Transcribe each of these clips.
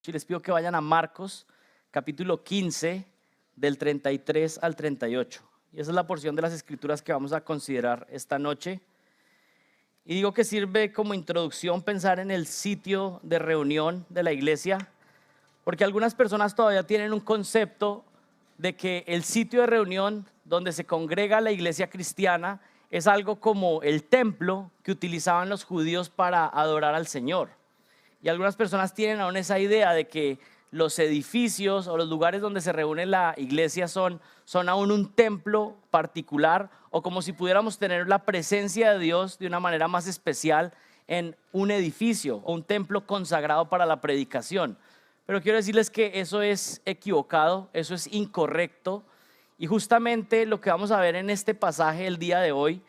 Y les pido que vayan a Marcos, capítulo 15, del 33 al 38. Y esa es la porción de las escrituras que vamos a considerar esta noche. Y digo que sirve como introducción pensar en el sitio de reunión de la iglesia, porque algunas personas todavía tienen un concepto de que el sitio de reunión donde se congrega la iglesia cristiana es algo como el templo que utilizaban los judíos para adorar al Señor. Y algunas personas tienen aún esa idea de que los edificios o los lugares donde se reúne la iglesia son aún un templo particular, o como si pudiéramos tener la presencia de Dios de una manera más especial en un edificio o un templo consagrado para la predicación. Pero quiero decirles que eso es equivocado, eso es incorrecto. Y justamente lo que vamos a ver en este pasaje el día de hoy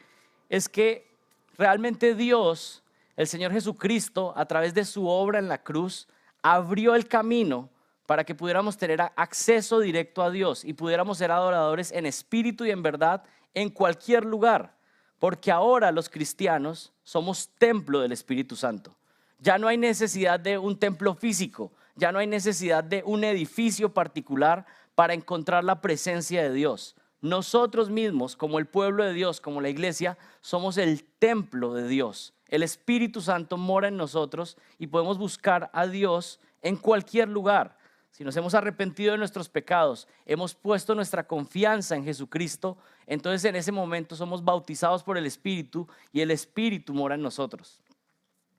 es que realmente Dios, el Señor Jesucristo, a través de su obra en la cruz, abrió el camino para que pudiéramos tener acceso directo a Dios y pudiéramos ser adoradores en espíritu y en verdad en cualquier lugar. Porque ahora los cristianos somos templo del Espíritu Santo. Ya no hay necesidad de un templo físico, ya no hay necesidad de un edificio particular para encontrar la presencia de Dios. Nosotros mismos, como el pueblo de Dios, como la iglesia, somos el templo de Dios. El Espíritu Santo mora en nosotros y podemos buscar a Dios en cualquier lugar. Si nos hemos arrepentido de nuestros pecados, hemos puesto nuestra confianza en Jesucristo, entonces en ese momento somos bautizados por el Espíritu y el Espíritu mora en nosotros.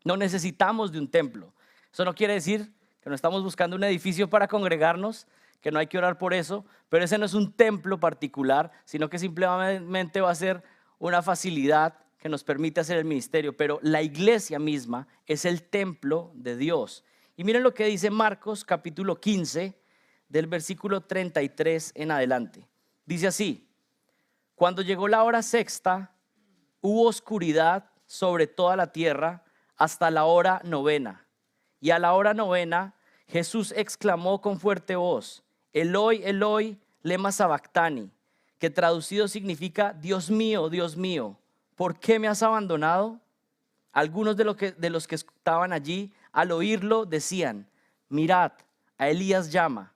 No necesitamos de un templo. Eso no quiere decir que no estamos buscando un edificio para congregarnos, que no hay que orar por eso, pero ese no es un templo particular, sino que simplemente va a ser una facilidad que nos permite hacer el ministerio. Pero la iglesia misma es el templo de Dios. Y miren lo que dice Marcos capítulo 15, del versículo 33 en adelante. Dice así: cuando llegó la hora sexta, hubo oscuridad sobre toda la tierra hasta la hora novena. Y a la hora novena, Jesús exclamó con fuerte voz: Eloi, Eloi, lema sabactani, que traducido significa: Dios mío, ¿por qué me has abandonado? Algunos de los que estaban allí, al oírlo, decían: mirad, a Elías llama.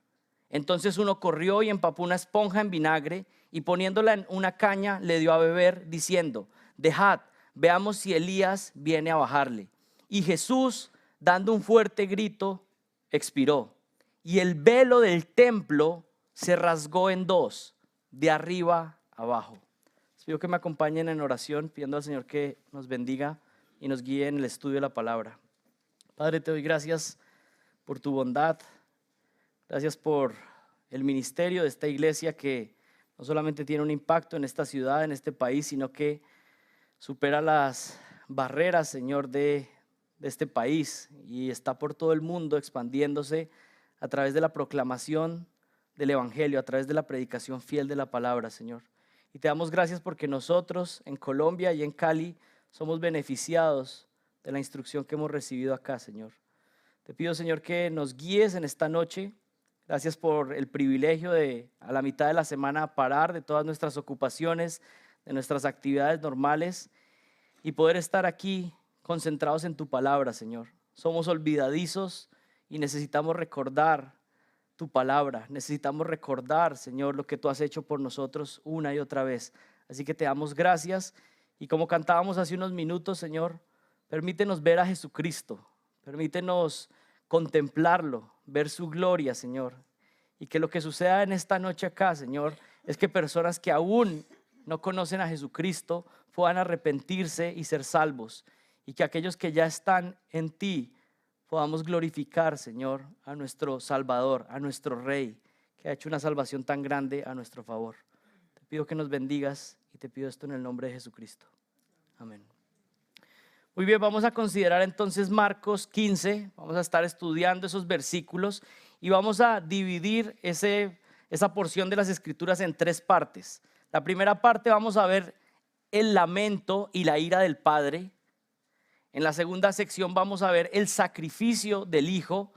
Entonces uno corrió y empapó una esponja en vinagre y poniéndola en una caña le dio a beber, diciendo: dejad, veamos si Elías viene a bajarle. Y Jesús, dando un fuerte grito, expiró. Y el velo del templo se rasgó en dos, de arriba abajo. Les pido que me acompañen en oración, pidiendo al Señor que nos bendiga y nos guíe en el estudio de la palabra. Padre, te doy gracias por tu bondad. Gracias por el ministerio de esta iglesia que no solamente tiene un impacto en esta ciudad, en este país, sino que supera las barreras, Señor, de este país y está por todo el mundo expandiéndose a través de la proclamación del evangelio, a través de la predicación fiel de la palabra, Señor. Y te damos gracias porque nosotros en Colombia y en Cali somos beneficiados de la instrucción que hemos recibido acá, Señor. Te pido, Señor, que nos guíes en esta noche. Gracias por el privilegio de a la mitad de la semana parar de todas nuestras ocupaciones, de nuestras actividades normales y poder estar aquí concentrados en tu palabra, Señor. Somos olvidadizos y necesitamos recordar tu palabra. Necesitamos recordar, Señor, lo que tú has hecho por nosotros una y otra vez. Así que te damos gracias y como cantábamos hace unos minutos, Señor, permítenos ver a Jesucristo. Permítenos contemplarlo, ver su gloria, Señor. Y que lo que suceda en esta noche acá, Señor, es que personas que aún no conocen a Jesucristo puedan arrepentirse y ser salvos. Y que aquellos que ya están en ti podamos glorificar, Señor, a nuestro Salvador, a nuestro Rey, que ha hecho una salvación tan grande a nuestro favor. Te pido que nos bendigas y te pido esto en el nombre de Jesucristo. Amén. Muy bien, vamos a considerar entonces Marcos 15, vamos a estar estudiando esos versículos y vamos a dividir esa porción de las escrituras en tres partes. La primera parte vamos a ver el lamento y la ira del Padre. En la segunda sección vamos a ver el sacrificio del Hijo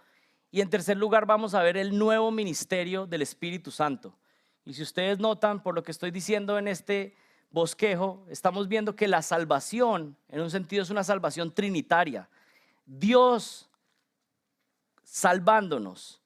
y en tercer lugar vamos a ver el nuevo ministerio del Espíritu Santo. Y si ustedes notan por lo que estoy diciendo en este bosquejo, estamos viendo que la salvación en un sentido es una salvación trinitaria. Dios salvándonos,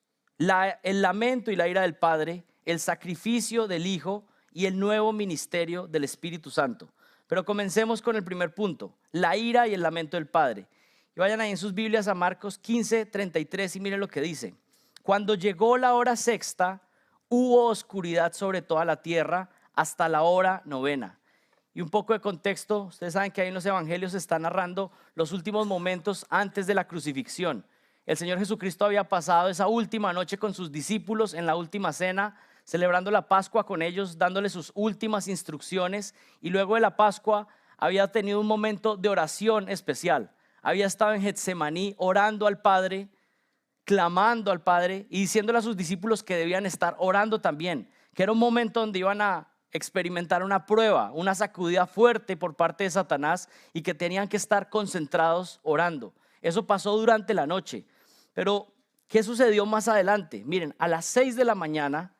el lamento y la ira del Padre, el sacrificio del Hijo y el nuevo ministerio del Espíritu Santo. Pero comencemos con el primer punto, la ira y el lamento del Padre. Y vayan ahí en sus Biblias a Marcos 15:33 y miren lo que dice. Cuando llegó la hora sexta, hubo oscuridad sobre toda la tierra hasta la hora novena. Y un poco de contexto, ustedes saben que ahí en los evangelios se está narrando los últimos momentos antes de la crucifixión. El Señor Jesucristo había pasado esa última noche con sus discípulos en la última cena, celebrando la Pascua con ellos, dándoles sus últimas instrucciones, y luego de la Pascua había tenido un momento de oración especial. Había estado en Getsemaní orando al Padre, clamando al Padre y diciéndole a sus discípulos que debían estar orando también, que era un momento donde iban a experimentar una prueba, una sacudida fuerte por parte de Satanás y que tenían que estar concentrados orando. Eso pasó durante la noche. Pero, ¿qué sucedió más adelante? Miren, a las 6 de la mañana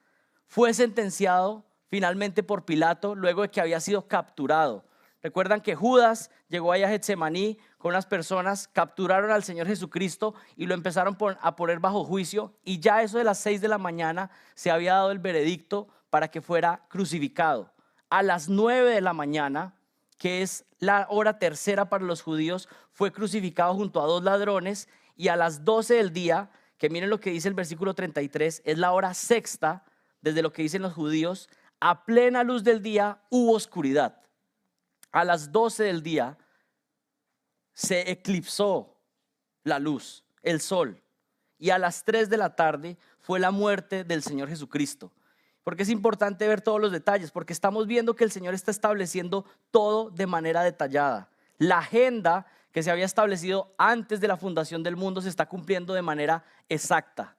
fue sentenciado finalmente por Pilato luego de que había sido capturado. Recuerdan que Judas llegó allá a Getsemaní con unas personas, capturaron al Señor Jesucristo y lo empezaron a poner bajo juicio, y ya eso de las 6 de la mañana se había dado el veredicto para que fuera crucificado. A las 9 de la mañana, que es la hora tercera para los judíos, fue crucificado junto a dos ladrones, y a las 12 del día, que miren lo que dice el versículo 33, es la hora sexta desde lo que dicen los judíos, a plena luz del día hubo oscuridad. A las 12 del día se eclipsó la luz, el sol, y a las 3 de la tarde fue la muerte del Señor Jesucristo. Porque es importante ver todos los detalles, porque estamos viendo que el Señor está estableciendo todo de manera detallada. La agenda que se había establecido antes de la fundación del mundo se está cumpliendo de manera exacta.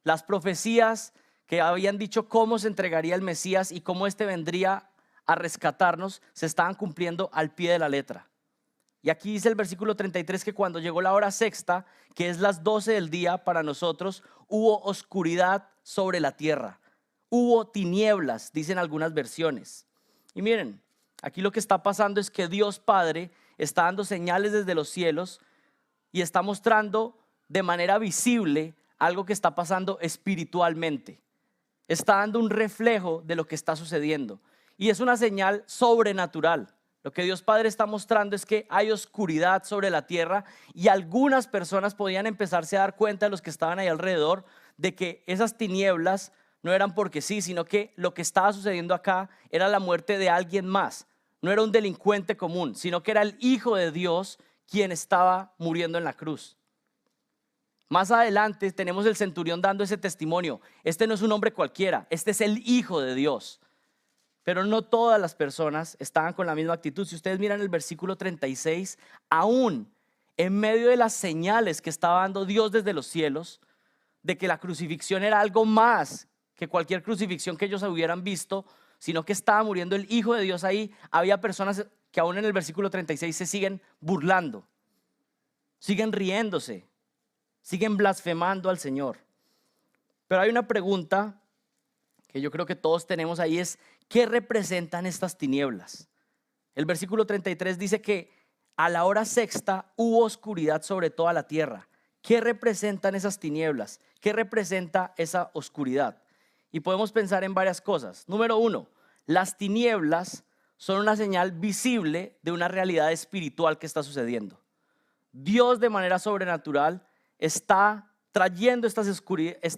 Las profecías que habían dicho cómo se entregaría el Mesías y cómo éste vendría a rescatarnos se estaban cumpliendo al pie de la letra. Y aquí dice el versículo 33 que cuando llegó la hora sexta, que es las 12 del día para nosotros, hubo oscuridad sobre la tierra. Hubo tinieblas, dicen algunas versiones. Y miren, aquí lo que está pasando es que Dios Padre está dando señales desde los cielos y está mostrando de manera visible algo que está pasando espiritualmente. Está dando un reflejo de lo que está sucediendo. Y es una señal sobrenatural. Lo que Dios Padre está mostrando es que hay oscuridad sobre la tierra, y algunas personas podían empezarse a dar cuenta, de los que estaban ahí alrededor, de que esas tinieblas no eran porque sí, sino que lo que estaba sucediendo acá era la muerte de alguien más. No era un delincuente común, sino que era el Hijo de Dios quien estaba muriendo en la cruz. Más adelante tenemos el centurión dando ese testimonio. Este no es un hombre cualquiera, este es el Hijo de Dios. Pero no todas las personas estaban con la misma actitud. Si ustedes miran el versículo 36, aún en medio de las señales que estaba dando Dios desde los cielos, de que la crucifixión era algo más que cualquier crucifixión que ellos hubieran visto, sino que estaba muriendo el Hijo de Dios ahí, había personas que aún en el versículo 36 se siguen burlando, siguen riéndose, siguen blasfemando al Señor. Pero hay una pregunta que yo creo que todos tenemos ahí, es ¿qué representan estas tinieblas? El versículo 33 dice que a la hora sexta hubo oscuridad sobre toda la tierra. ¿Qué representan esas tinieblas? ¿Qué representa esa oscuridad? Y podemos pensar en varias cosas. Número uno, las tinieblas son una señal visible de una realidad espiritual que está sucediendo. Dios de manera sobrenatural está trayendo esta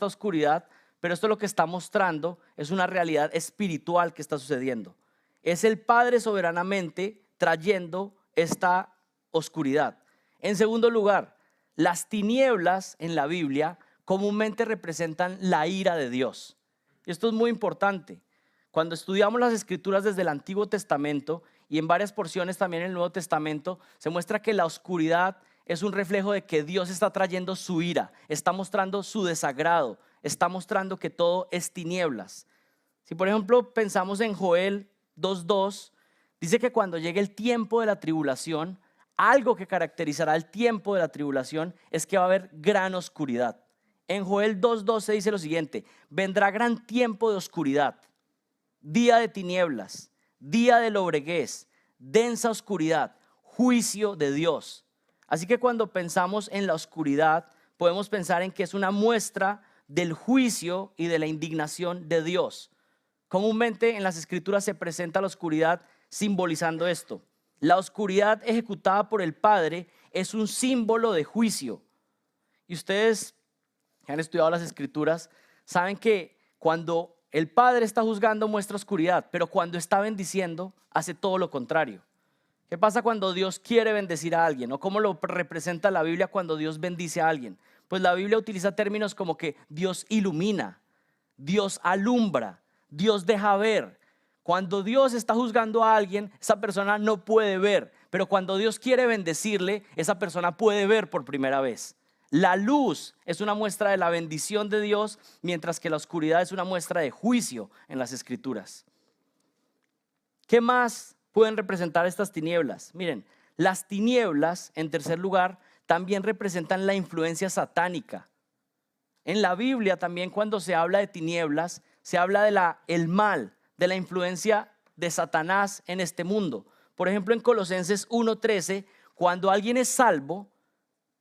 oscuridad, pero esto lo que está mostrando es una realidad espiritual que está sucediendo. Es el Padre soberanamente trayendo esta oscuridad. En segundo lugar, las tinieblas en la Biblia comúnmente representan la ira de Dios. Y esto es muy importante. Cuando estudiamos las Escrituras desde el Antiguo Testamento y en varias porciones también en el Nuevo Testamento, se muestra que la oscuridad es un reflejo de que Dios está trayendo su ira, está mostrando su desagrado, está mostrando que todo es tinieblas. Si por ejemplo pensamos en Joel 2:2, dice que cuando llegue el tiempo de la tribulación, algo que caracterizará el tiempo de la tribulación es que va a haber gran oscuridad. En Joel 2:2 se dice lo siguiente: vendrá gran tiempo de oscuridad, día de tinieblas, día de lobreguez, densa oscuridad, juicio de Dios. Así que cuando pensamos en la oscuridad, podemos pensar en que es una muestra del juicio y de la indignación de Dios. Comúnmente en las Escrituras se presenta la oscuridad simbolizando esto. La oscuridad ejecutada por el Padre es un símbolo de juicio. Y ustedes que han estudiado las Escrituras saben que cuando el Padre está juzgando muestra oscuridad, pero cuando está bendiciendo hace todo lo contrario. ¿Qué pasa cuando Dios quiere bendecir a alguien? ¿O cómo lo representa la Biblia cuando Dios bendice a alguien? Pues la Biblia utiliza términos como que Dios ilumina, Dios alumbra, Dios deja ver. Cuando Dios está juzgando a alguien, esa persona no puede ver, pero cuando Dios quiere bendecirle, esa persona puede ver por primera vez. La luz es una muestra de la bendición de Dios, mientras que la oscuridad es una muestra de juicio en las Escrituras. ¿Qué más pueden representar estas tinieblas? Miren, las tinieblas, en tercer lugar, también representan la influencia satánica. En la Biblia también, cuando se habla de tinieblas, se habla del mal, de la influencia de Satanás en este mundo. Por ejemplo, en Colosenses 1:13, cuando alguien es salvo,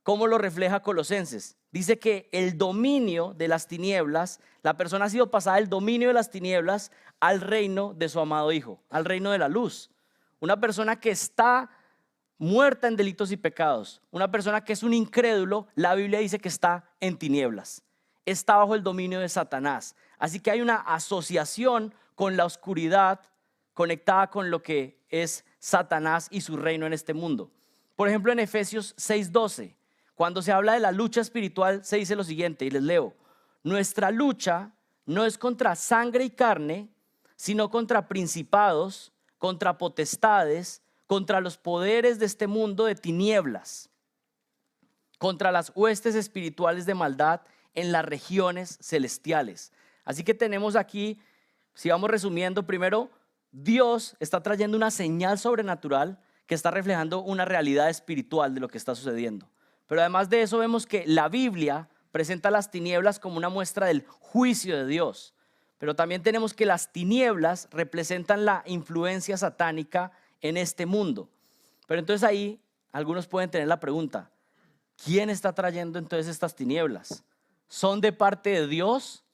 ¿cómo lo refleja Colosenses? Dice que el dominio de las tinieblas, la persona ha sido pasada del dominio de las tinieblas al reino de su amado Hijo, al reino de la luz. Una persona que está muerta en delitos y pecados, una persona que es un incrédulo, la Biblia dice que está en tinieblas, está bajo el dominio de Satanás. Así que hay una asociación con la oscuridad conectada con lo que es Satanás y su reino en este mundo. Por ejemplo, en Efesios 6:12, cuando se habla de la lucha espiritual, se dice lo siguiente, y les leo: nuestra lucha no es contra sangre y carne, sino contra principados, contra potestades, contra los poderes de este mundo de tinieblas, contra las huestes espirituales de maldad en las regiones celestiales. Así que tenemos aquí, si vamos resumiendo, primero, Dios está trayendo una señal sobrenatural que está reflejando una realidad espiritual de lo que está sucediendo. Pero además de eso vemos que la Biblia presenta las tinieblas como una muestra del juicio de Dios. Pero también tenemos que las tinieblas representan la influencia satánica en este mundo. Pero entonces ahí algunos pueden tener la pregunta: ¿quién está trayendo entonces estas tinieblas? ¿Son de parte de Dios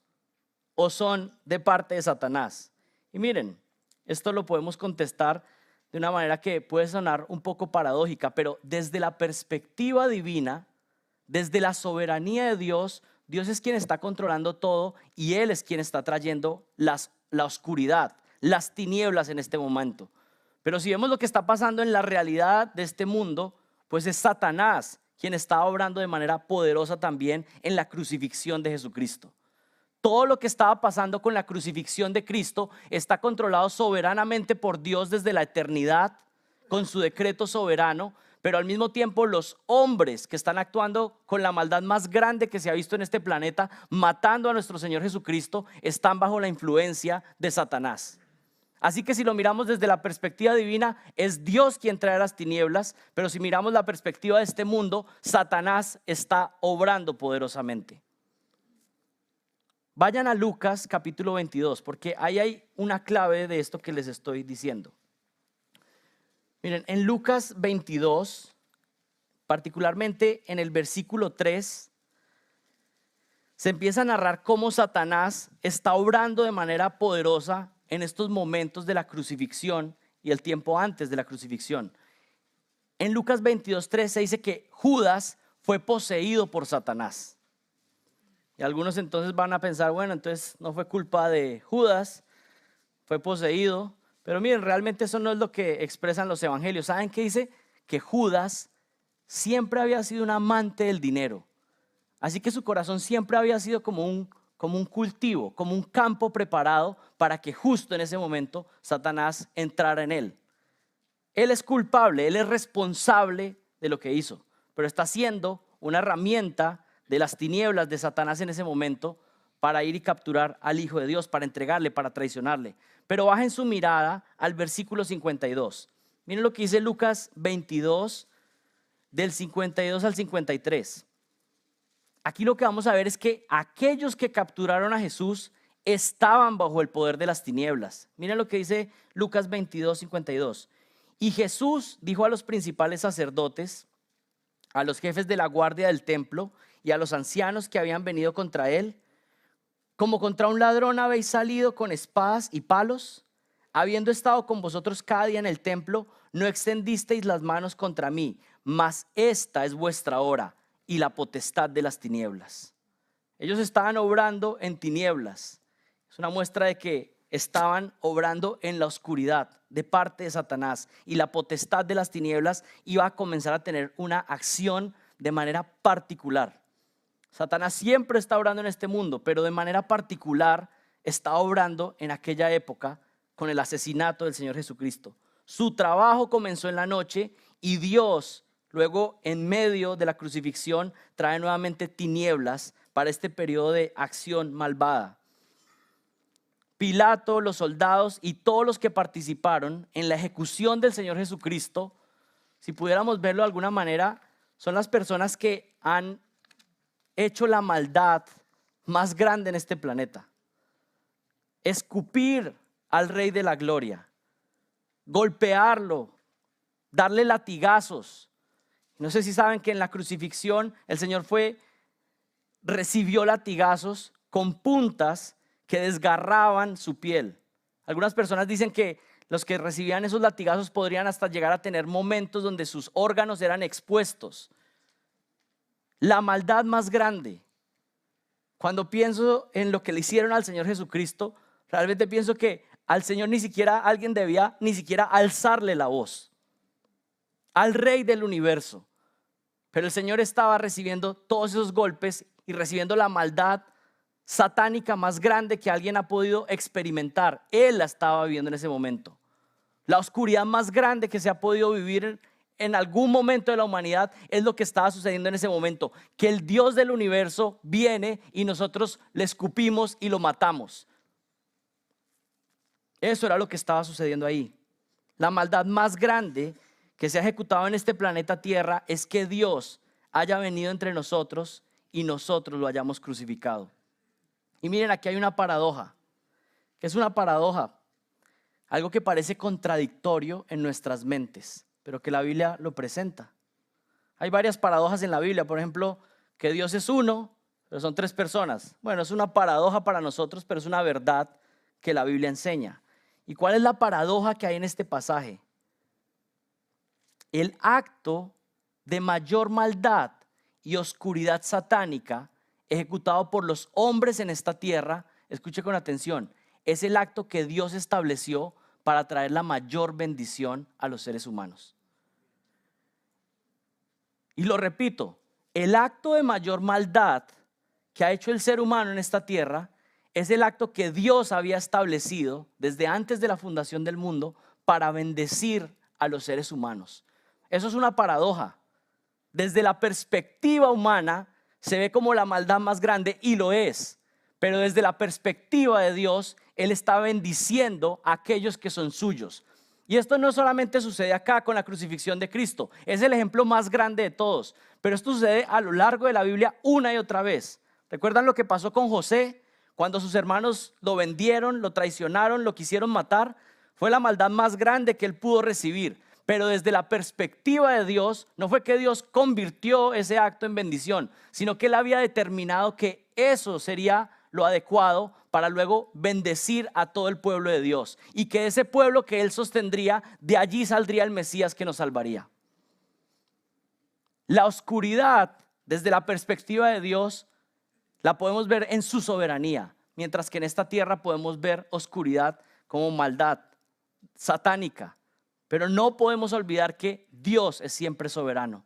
o son de parte de Satanás? Y miren, esto lo podemos contestar de una manera que puede sonar un poco paradójica, pero desde la perspectiva divina, desde la soberanía de Dios, Dios es quien está controlando todo y Él es quien está trayendo la oscuridad, las tinieblas en este momento. Pero si vemos lo que está pasando en la realidad de este mundo, pues es Satanás quien está obrando de manera poderosa también en la crucifixión de Jesucristo. Todo lo que estaba pasando con la crucifixión de Cristo está controlado soberanamente por Dios desde la eternidad, con su decreto soberano, pero al mismo tiempo los hombres que están actuando con la maldad más grande que se ha visto en este planeta, matando a nuestro Señor Jesucristo, están bajo la influencia de Satanás. Así que si lo miramos desde la perspectiva divina, es Dios quien trae las tinieblas, pero si miramos la perspectiva de este mundo, Satanás está obrando poderosamente. Vayan a Lucas capítulo 22, porque ahí hay una clave de esto que les estoy diciendo. Miren, en Lucas 22, particularmente en el versículo 3, se empieza a narrar cómo Satanás está obrando de manera poderosa en estos momentos de la crucifixión y el tiempo antes de la crucifixión. En Lucas 22:3 se dice que Judas fue poseído por Satanás. Y algunos entonces van a pensar, bueno, entonces no fue culpa de Judas, fue poseído. Pero miren, realmente eso no es lo que expresan los evangelios. ¿Saben qué dice? Que Judas siempre había sido un amante del dinero. Así que su corazón siempre había sido como un cultivo, como un campo preparado para que justo en ese momento Satanás entrara en él. Él es culpable, él es responsable de lo que hizo, pero está siendo una herramienta de las tinieblas de Satanás en ese momento para ir y capturar al Hijo de Dios, para entregarle, para traicionarle. Pero bajen su mirada al versículo 52. Miren lo que dice Lucas 22, del 52 al 53. Aquí lo que vamos a ver es que aquellos que capturaron a Jesús estaban bajo el poder de las tinieblas. Miren lo que dice Lucas 22, 52. Y Jesús dijo a los principales sacerdotes, a los jefes de la guardia del templo y a los ancianos que habían venido contra él: como contra un ladrón habéis salido con espadas y palos. Habiendo estado con vosotros cada día en el templo, no extendisteis las manos contra mí, mas esta es vuestra hora y la potestad de las tinieblas. Ellos estaban obrando en tinieblas. Es una muestra de que estaban obrando en la oscuridad de parte de Satanás, y la potestad de las tinieblas iba a comenzar a tener una acción de manera particular. Satanás siempre está obrando en este mundo, pero de manera particular está obrando en aquella época con el asesinato del Señor Jesucristo. Su trabajo comenzó en la noche y Dios luego, en medio de la crucifixión, trae nuevamente tinieblas para este periodo de acción malvada. Pilato, los soldados y todos los que participaron en la ejecución del Señor Jesucristo, si pudiéramos verlo de alguna manera, son las personas que han hecho la maldad más grande en este planeta. Escupir al Rey de la Gloria, golpearlo, darle latigazos. No sé si saben que en la crucifixión el Señor recibió latigazos con puntas que desgarraban su piel. Algunas personas dicen que los que recibían esos latigazos podrían hasta llegar a tener momentos donde sus órganos eran expuestos. La maldad más grande. Cuando pienso en lo que le hicieron al Señor Jesucristo, realmente pienso que al Señor alguien debía ni siquiera alzarle la voz. Al Rey del universo. Pero el Señor estaba recibiendo todos esos golpes y recibiendo la maldad satánica más grande que alguien ha podido experimentar. Él la estaba viviendo en ese momento. La oscuridad más grande que se ha podido vivir en algún momento de la humanidad es lo que estaba sucediendo en ese momento. Que el Dios del universo viene y nosotros le escupimos y lo matamos. Eso era lo que estaba sucediendo ahí. La maldad más grande que se ha ejecutado en este planeta Tierra es que Dios haya venido entre nosotros y nosotros lo hayamos crucificado. Y miren, aquí hay una paradoja. ¿Qué es una paradoja? Algo que parece contradictorio en nuestras mentes, pero que la Biblia lo presenta. Hay varias paradojas en la Biblia. Por ejemplo, que Dios es uno, pero son tres personas. Bueno, es una paradoja para nosotros, pero es una verdad que la Biblia enseña. ¿Y cuál es la paradoja que hay en este pasaje? El acto de mayor maldad y oscuridad satánica ejecutado por los hombres en esta tierra, escuche con atención, es el acto que Dios estableció para traer la mayor bendición a los seres humanos. Y lo repito, el acto de mayor maldad que ha hecho el ser humano en esta tierra es el acto que Dios había establecido desde antes de la fundación del mundo para bendecir a los seres humanos. Eso es una paradoja. Desde la perspectiva humana se ve como la maldad más grande, y lo es. Pero desde la perspectiva de Dios, Él está bendiciendo a aquellos que son suyos. Y esto no solamente sucede acá con la crucifixión de Cristo. Es el ejemplo más grande de todos. Pero esto sucede a lo largo de la Biblia una y otra vez. ¿Recuerdan lo que pasó con José? Cuando sus hermanos lo vendieron, lo traicionaron, lo quisieron matar. Fue la maldad más grande que él pudo recibir. Pero desde la perspectiva de Dios, no fue que Dios convirtió ese acto en bendición, sino que Él había determinado que eso sería lo adecuado para luego bendecir a todo el pueblo de Dios. Y que ese pueblo que Él sostendría, de allí saldría el Mesías que nos salvaría. La oscuridad, desde la perspectiva de Dios, la podemos ver en su soberanía, mientras que en esta tierra podemos ver oscuridad como maldad satánica. Pero no podemos olvidar que Dios es siempre soberano.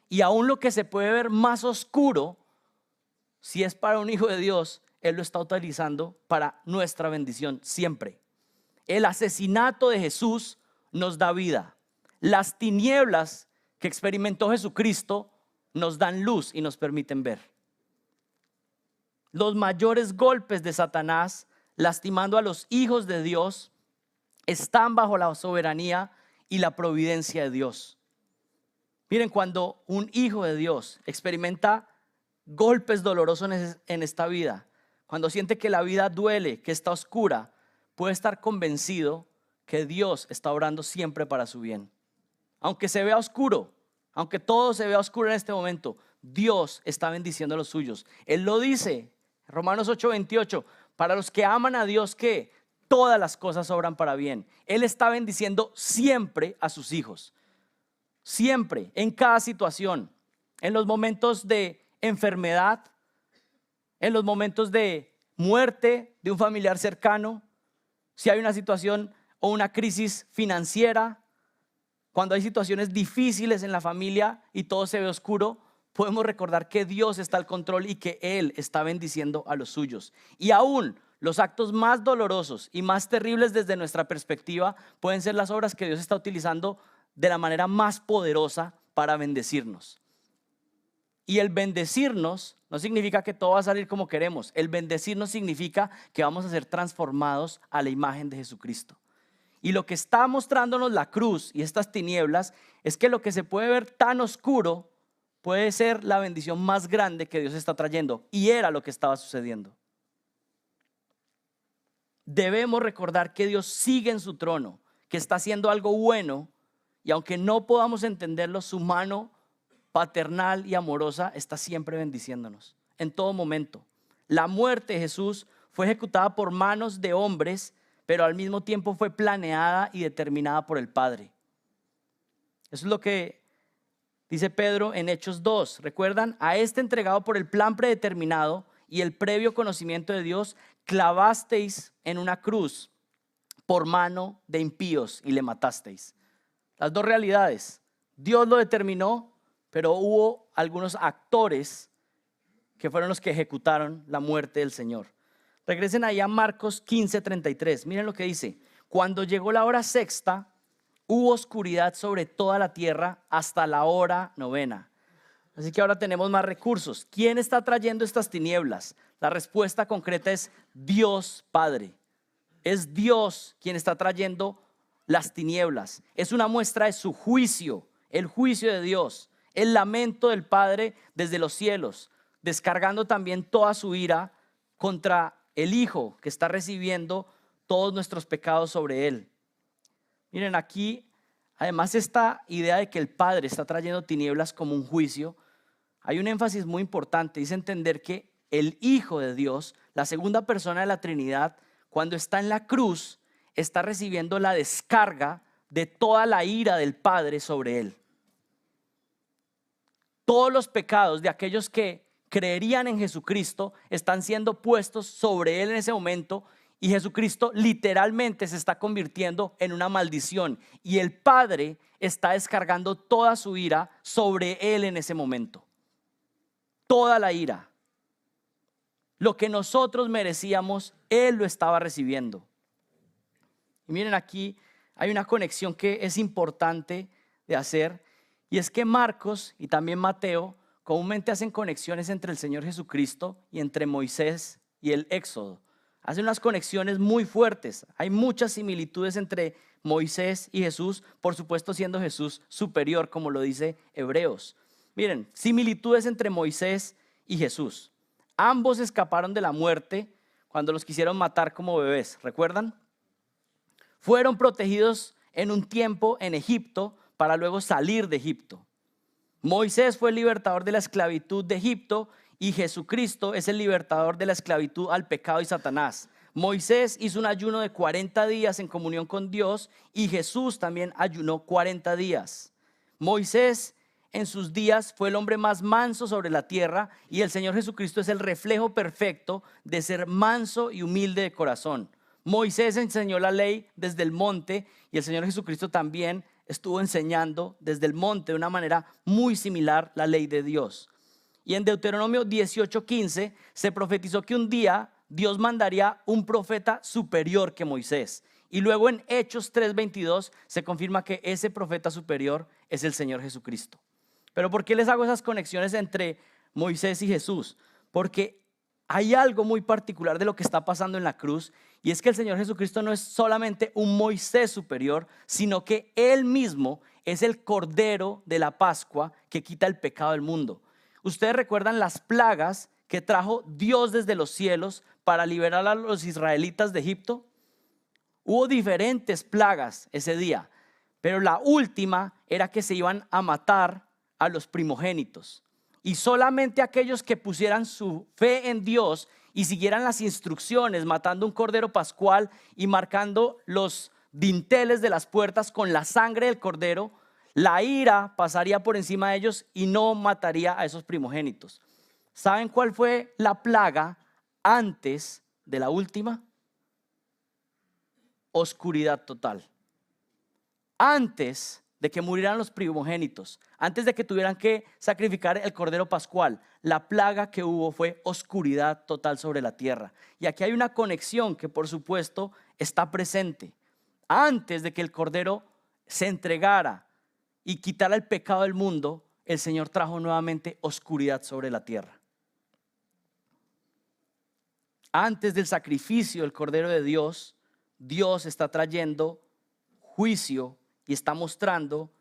Y aún lo que se puede ver más oscuro, si es para un hijo de Dios, Él lo está utilizando para nuestra bendición siempre. El asesinato de Jesús nos da vida. Las tinieblas que experimentó Jesucristo nos dan luz y nos permiten ver. Los mayores golpes de Satanás, lastimando a los hijos de Dios, están bajo la soberanía y la providencia de Dios. Miren, cuando un hijo de Dios experimenta golpes dolorosos en esta vida, cuando siente que la vida duele, que está oscura, puede estar convencido que Dios está obrando siempre para su bien. Aunque se vea oscuro, aunque todo se vea oscuro en este momento, Dios está bendiciendo a los suyos. Él lo dice, Romanos 8:28, para los que aman a Dios, que todas las cosas obran para bien. Él está bendiciendo siempre a sus hijos, siempre, en cada situación, en los momentos de enfermedad, en los momentos de muerte de un familiar cercano, si hay una situación o una crisis financiera, cuando hay situaciones difíciles en la familia y todo se ve oscuro, podemos recordar que Dios está al control y que Él está bendiciendo a los suyos. Y aún los actos más dolorosos y más terribles desde nuestra perspectiva pueden ser las obras que Dios está utilizando de la manera más poderosa para bendecirnos. Y el bendecirnos no significa que todo va a salir como queremos. El bendecirnos significa que vamos a ser transformados a la imagen de Jesucristo. Y lo que está mostrándonos la cruz y estas tinieblas es que lo que se puede ver tan oscuro puede ser la bendición más grande que Dios está trayendo. Y era lo que estaba sucediendo. Debemos recordar que Dios sigue en su trono, que está haciendo algo bueno, y aunque no podamos entenderlo, su mano paternal y amorosa está siempre bendiciéndonos en todo momento. La muerte de Jesús fue ejecutada por manos de hombres, pero al mismo tiempo fue planeada y determinada por el Padre. Eso es lo que dice Pedro en Hechos 2. ¿Recuerdan? A este entregado por el plan predeterminado y el previo conocimiento de Dios, clavasteis en una cruz por mano de impíos y le matasteis. Las dos realidades. Dios lo determinó, pero hubo algunos actores que fueron los que ejecutaron la muerte del Señor. Regresen allá a Marcos 15:33. Miren lo que dice. Cuando llegó la hora sexta, hubo oscuridad sobre toda la tierra hasta la hora novena. Así que ahora tenemos más recursos. ¿Quién está trayendo estas tinieblas? La respuesta concreta es Dios Padre. Es Dios quien está trayendo las tinieblas. Es una muestra de su juicio, el juicio de Dios, el lamento del Padre desde los cielos, descargando también toda su ira contra el Hijo que está recibiendo todos nuestros pecados sobre él. Miren, aquí además esta idea de que el Padre está trayendo tinieblas como un juicio, hay un énfasis muy importante, es entender que el Hijo de Dios, la segunda persona de la Trinidad, cuando está en la cruz, está recibiendo la descarga de toda la ira del Padre sobre él. Todos los pecados de aquellos que creerían en Jesucristo están siendo puestos sobre él en ese momento, y Jesucristo literalmente se está convirtiendo en una maldición, y el Padre está descargando toda su ira sobre él en ese momento. Toda la ira. Lo que nosotros merecíamos, él lo estaba recibiendo. Y miren, aquí hay una conexión que es importante de hacer, y es que Marcos y también Mateo comúnmente hacen conexiones entre el Señor Jesucristo y entre Moisés y el Éxodo. Hacen unas conexiones muy fuertes. Hay muchas similitudes entre Moisés y Jesús, por supuesto siendo Jesús superior, como lo dice Hebreos. Miren, similitudes entre Moisés y Jesús. Ambos escaparon de la muerte cuando los quisieron matar como bebés, ¿recuerdan? Fueron protegidos en un tiempo en Egipto para luego salir de Egipto. Moisés fue el libertador de la esclavitud de Egipto y Jesucristo es el libertador de la esclavitud al pecado y Satanás. Moisés hizo un ayuno de 40 días en comunión con Dios y Jesús también ayunó 40 días. Moisés en sus días fue el hombre más manso sobre la tierra y el Señor Jesucristo es el reflejo perfecto de ser manso y humilde de corazón. Moisés enseñó la ley desde el monte y el Señor Jesucristo también estuvo enseñando desde el monte de una manera muy similar la ley de Dios. Y en Deuteronomio 18:15 se profetizó que un día Dios mandaría un profeta superior que Moisés. Y luego en Hechos 3:22 se confirma que ese profeta superior es el Señor Jesucristo. Pero ¿por qué les hago esas conexiones entre Moisés y Jesús? Porque hay algo muy particular de lo que está pasando en la cruz, y es que el Señor Jesucristo no es solamente un Moisés superior, sino que Él mismo es el Cordero de la Pascua que quita el pecado del mundo. ¿Ustedes recuerdan las plagas que trajo Dios desde los cielos para liberar a los israelitas de Egipto? Hubo diferentes plagas ese día, pero la última era que se iban a matar a los primogénitos. Y solamente aquellos que pusieran su fe en Dios y siguieran las instrucciones, matando un cordero pascual y marcando los dinteles de las puertas con la sangre del cordero, la ira pasaría por encima de ellos y no mataría a esos primogénitos. ¿Saben cuál fue la plaga antes de la última? Oscuridad total. Antes de que murieran los primogénitos, antes de que tuvieran que sacrificar el cordero pascual, la plaga que hubo fue oscuridad total sobre la tierra. Y aquí hay una conexión que por supuesto está presente. Antes de que el cordero se entregara y quitara el pecado del mundo, el Señor trajo nuevamente oscuridad sobre la tierra. Antes del sacrificio del cordero de Dios, Dios está trayendo juicio y está mostrando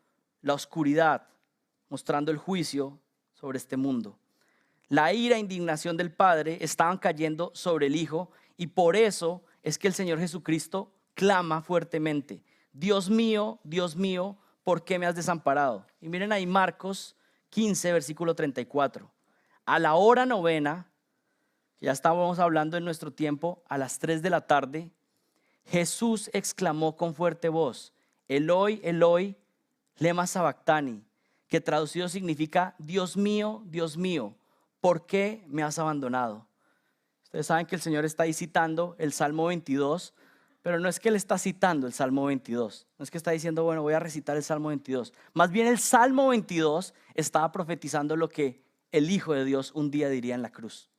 la oscuridad, mostrando el juicio sobre este mundo. La ira e indignación del Padre estaban cayendo sobre el Hijo y por eso es que el Señor Jesucristo clama fuertemente: Dios mío, ¿por qué me has desamparado? Y miren ahí Marcos 15, versículo 34. A la hora novena, ya estábamos hablando en nuestro tiempo, a las 3 de la tarde, Jesús exclamó con fuerte voz: Eloi, Eloi, lema sabactani, que traducido significa Dios mío, ¿por qué me has abandonado? Ustedes saben que el Señor está ahí citando el Salmo 22, pero no es que Él está citando el Salmo 22, no es que está diciendo, bueno, voy a recitar el Salmo 22. Más bien el Salmo 22 estaba profetizando lo que el Hijo de Dios un día diría en la cruz.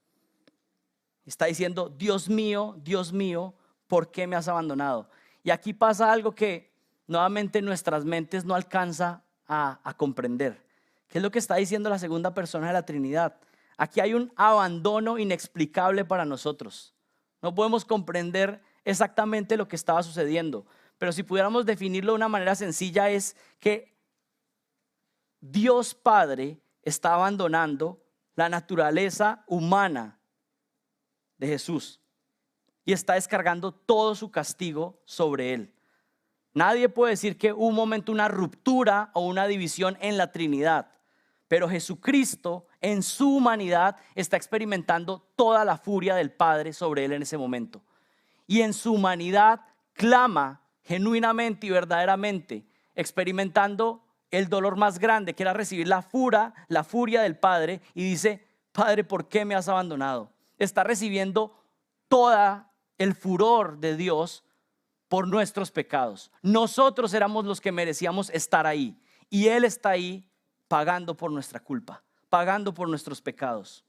Está diciendo, Dios mío, ¿por qué me has abandonado? Y aquí pasa algo que nuevamente nuestras mentes no alcanza a comprender. ¿Qué es lo que está diciendo la segunda persona de la Trinidad? Aquí hay un abandono inexplicable para nosotros. No podemos comprender exactamente lo que estaba sucediendo, pero si pudiéramos definirlo de una manera sencilla es que Dios Padre está abandonando la naturaleza humana de Jesús y está descargando todo su castigo sobre él. Nadie puede decir que hubo un momento, una ruptura o una división en la Trinidad, pero Jesucristo en su humanidad está experimentando toda la furia del Padre sobre él en ese momento. Y en su humanidad clama genuinamente y verdaderamente, experimentando el dolor más grande, que era recibir la furia del Padre, y dice: Padre, ¿por qué me has abandonado? Está recibiendo todo el furor de Dios por nuestros pecados. Nosotros éramos los que merecíamos estar ahí, y Él está ahí pagando por nuestra culpa, pagando por nuestros pecados.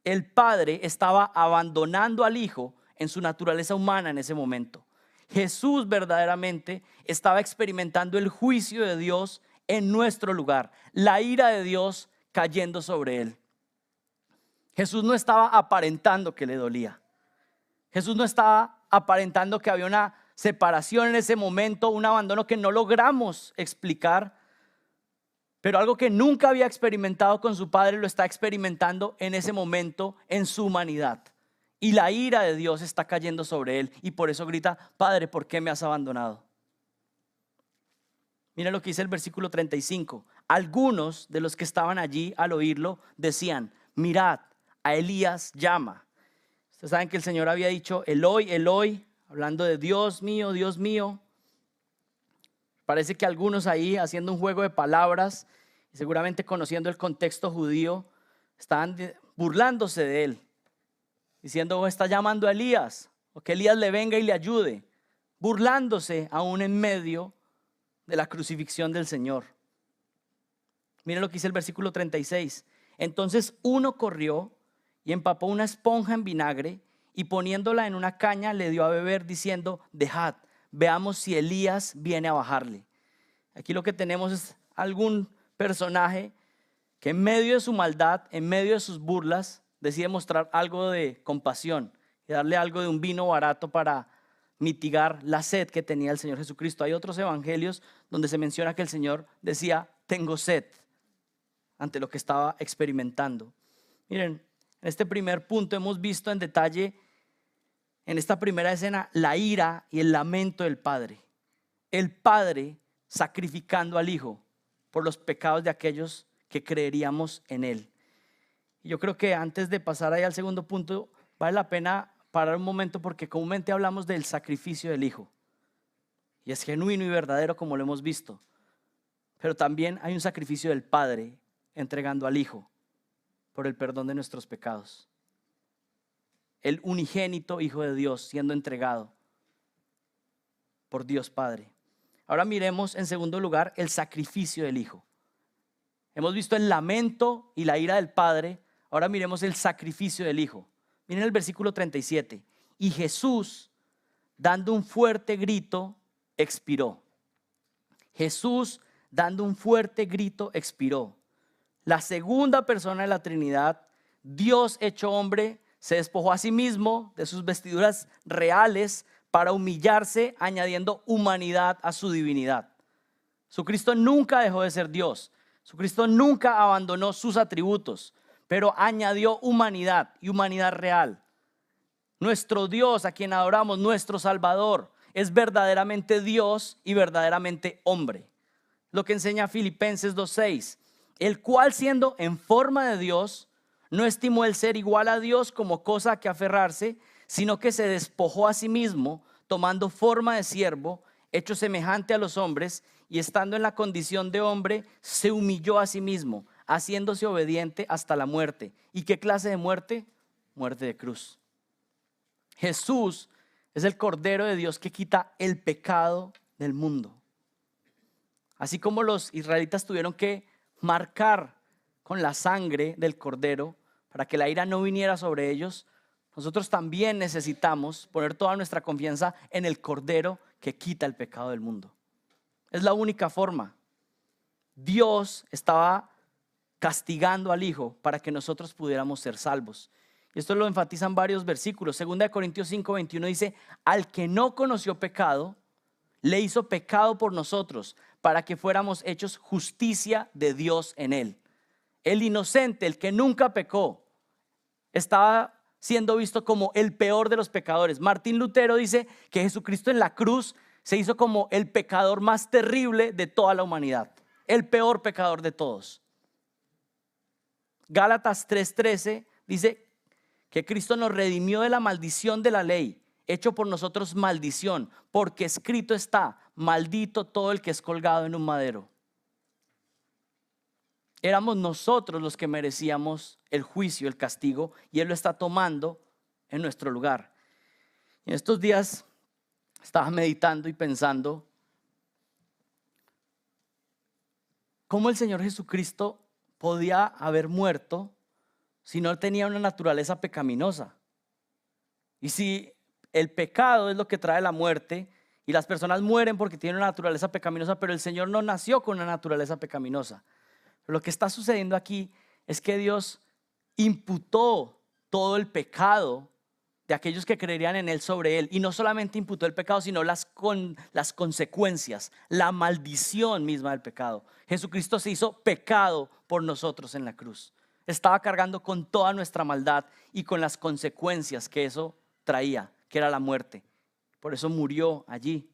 El Padre estaba abandonando al Hijo en su naturaleza humana en ese momento. Jesús verdaderamente estaba experimentando el juicio de Dios en nuestro lugar, la ira de Dios cayendo sobre Él. Jesús no estaba aparentando que le dolía. Jesús no estaba aparentando que había una separación en ese momento, un abandono que no logramos explicar, pero algo que nunca había experimentado con su Padre lo está experimentando en ese momento en su humanidad. Y la ira de Dios está cayendo sobre él y por eso grita: Padre, ¿por qué me has abandonado? Mira lo que dice el versículo 35. Algunos de los que estaban allí al oírlo decían: mirad, a Elías llama. Ustedes saben que el Señor había dicho Eloi, Eloi, hablando de Dios mío, Dios mío. Parece que algunos ahí, haciendo un juego de palabras y seguramente conociendo el contexto judío, estaban burlándose de él, diciendo: está llamando a Elías, o que Elías le venga y le ayude, burlándose aún en medio de la crucifixión del Señor. Miren lo que dice el versículo 36. Entonces uno corrió y empapó una esponja en vinagre y poniéndola en una caña le dio a beber, diciendo: dejad, veamos si Elías viene a bajarle. Aquí lo que tenemos es algún personaje que en medio de su maldad, en medio de sus burlas, decide mostrar algo de compasión y darle algo de un vino barato para mitigar la sed que tenía el Señor Jesucristo. Hay otros evangelios donde se menciona que el Señor decía: tengo sed, ante lo que estaba experimentando. Miren, en este primer punto hemos visto en detalle, en esta primera escena, la ira y el lamento del Padre. El Padre sacrificando al Hijo por los pecados de aquellos que creeríamos en Él. Y yo creo que antes de pasar ahí al segundo punto, vale la pena parar un momento porque comúnmente hablamos del sacrificio del Hijo. Y es genuino y verdadero como lo hemos visto. Pero también hay un sacrificio del Padre entregando al Hijo por el perdón de nuestros pecados. El unigénito Hijo de Dios siendo entregado por Dios Padre. Ahora miremos en segundo lugar el sacrificio del Hijo. Hemos visto el lamento y la ira del Padre. Ahora miremos el sacrificio del Hijo. Miren el versículo 37. Y Jesús, dando un fuerte grito, expiró. Jesús, dando un fuerte grito, expiró. La segunda persona de la Trinidad, Dios hecho hombre, se despojó a sí mismo de sus vestiduras reales para humillarse, añadiendo humanidad a su divinidad. Jesucristo nunca dejó de ser Dios. Jesucristo nunca abandonó sus atributos, pero añadió humanidad y humanidad real. Nuestro Dios, a quien adoramos, nuestro Salvador, es verdaderamente Dios y verdaderamente hombre. Lo que enseña Filipenses 2:6, el cual siendo en forma de Dios, no estimó el ser igual a Dios como cosa a que aferrarse, sino que se despojó a sí mismo, tomando forma de siervo, hecho semejante a los hombres, y estando en la condición de hombre, se humilló a sí mismo, haciéndose obediente hasta la muerte. ¿Y qué clase de muerte? Muerte de cruz. Jesús es el Cordero de Dios que quita el pecado del mundo. Así como los israelitas tuvieron que marcar con la sangre del Cordero para que la ira no viniera sobre ellos, nosotros también necesitamos poner toda nuestra confianza en el Cordero que quita el pecado del mundo. Es la única forma. Dios estaba castigando al Hijo para que nosotros pudiéramos ser salvos. Esto lo enfatizan varios versículos. 2 Corintios 5:21 dice, al que no conoció pecado, le hizo pecado por nosotros, para que fuéramos hechos justicia de Dios en él. El inocente, el que nunca pecó, estaba siendo visto como el peor de los pecadores. Martín Lutero dice que Jesucristo en la cruz se hizo como el pecador más terrible de toda la humanidad, el peor pecador de todos. Gálatas 3:13 dice que Cristo nos redimió de la maldición de la ley, hecho por nosotros maldición, porque escrito está, maldito todo el que es colgado en un madero. Éramos nosotros los que merecíamos el juicio, el castigo, y Él lo está tomando en nuestro lugar. En estos días estaba meditando y pensando cómo el Señor Jesucristo podía haber muerto si no tenía una naturaleza pecaminosa. Y si el pecado es lo que trae la muerte y las personas mueren porque tienen una naturaleza pecaminosa, pero el Señor no nació con una naturaleza pecaminosa. Lo que está sucediendo aquí es que Dios imputó todo el pecado de aquellos que creerían en Él sobre Él. Y no solamente imputó el pecado, sino las consecuencias, la maldición misma del pecado. Jesucristo se hizo pecado por nosotros en la cruz. Estaba cargando con toda nuestra maldad y con las consecuencias que eso traía, que era la muerte. Por eso murió allí.